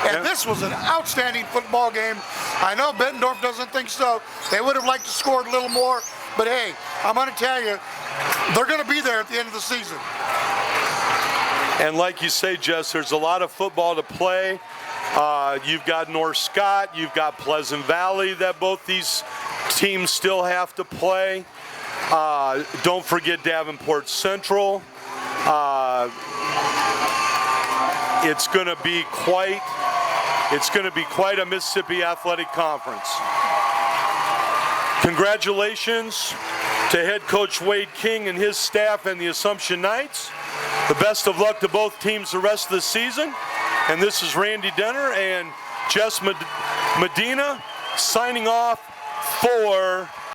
And this was an outstanding football game. I know Bettendorf doesn't think so. They would have liked to score a little more, but hey, I'm going to tell you, they're going to be there at the end of the season. And like you say, Jess, there's a lot of football to play. You've got North Scott, you've got Pleasant Valley that both these teams still have to play. Don't forget Davenport Central. It's going to be quite a Mississippi Athletic Conference. Congratulations to head coach Wade King and his staff and the Assumption Knights. The best of luck to both teams the rest of the season. And this is Randy Denner and Jess Medina signing off for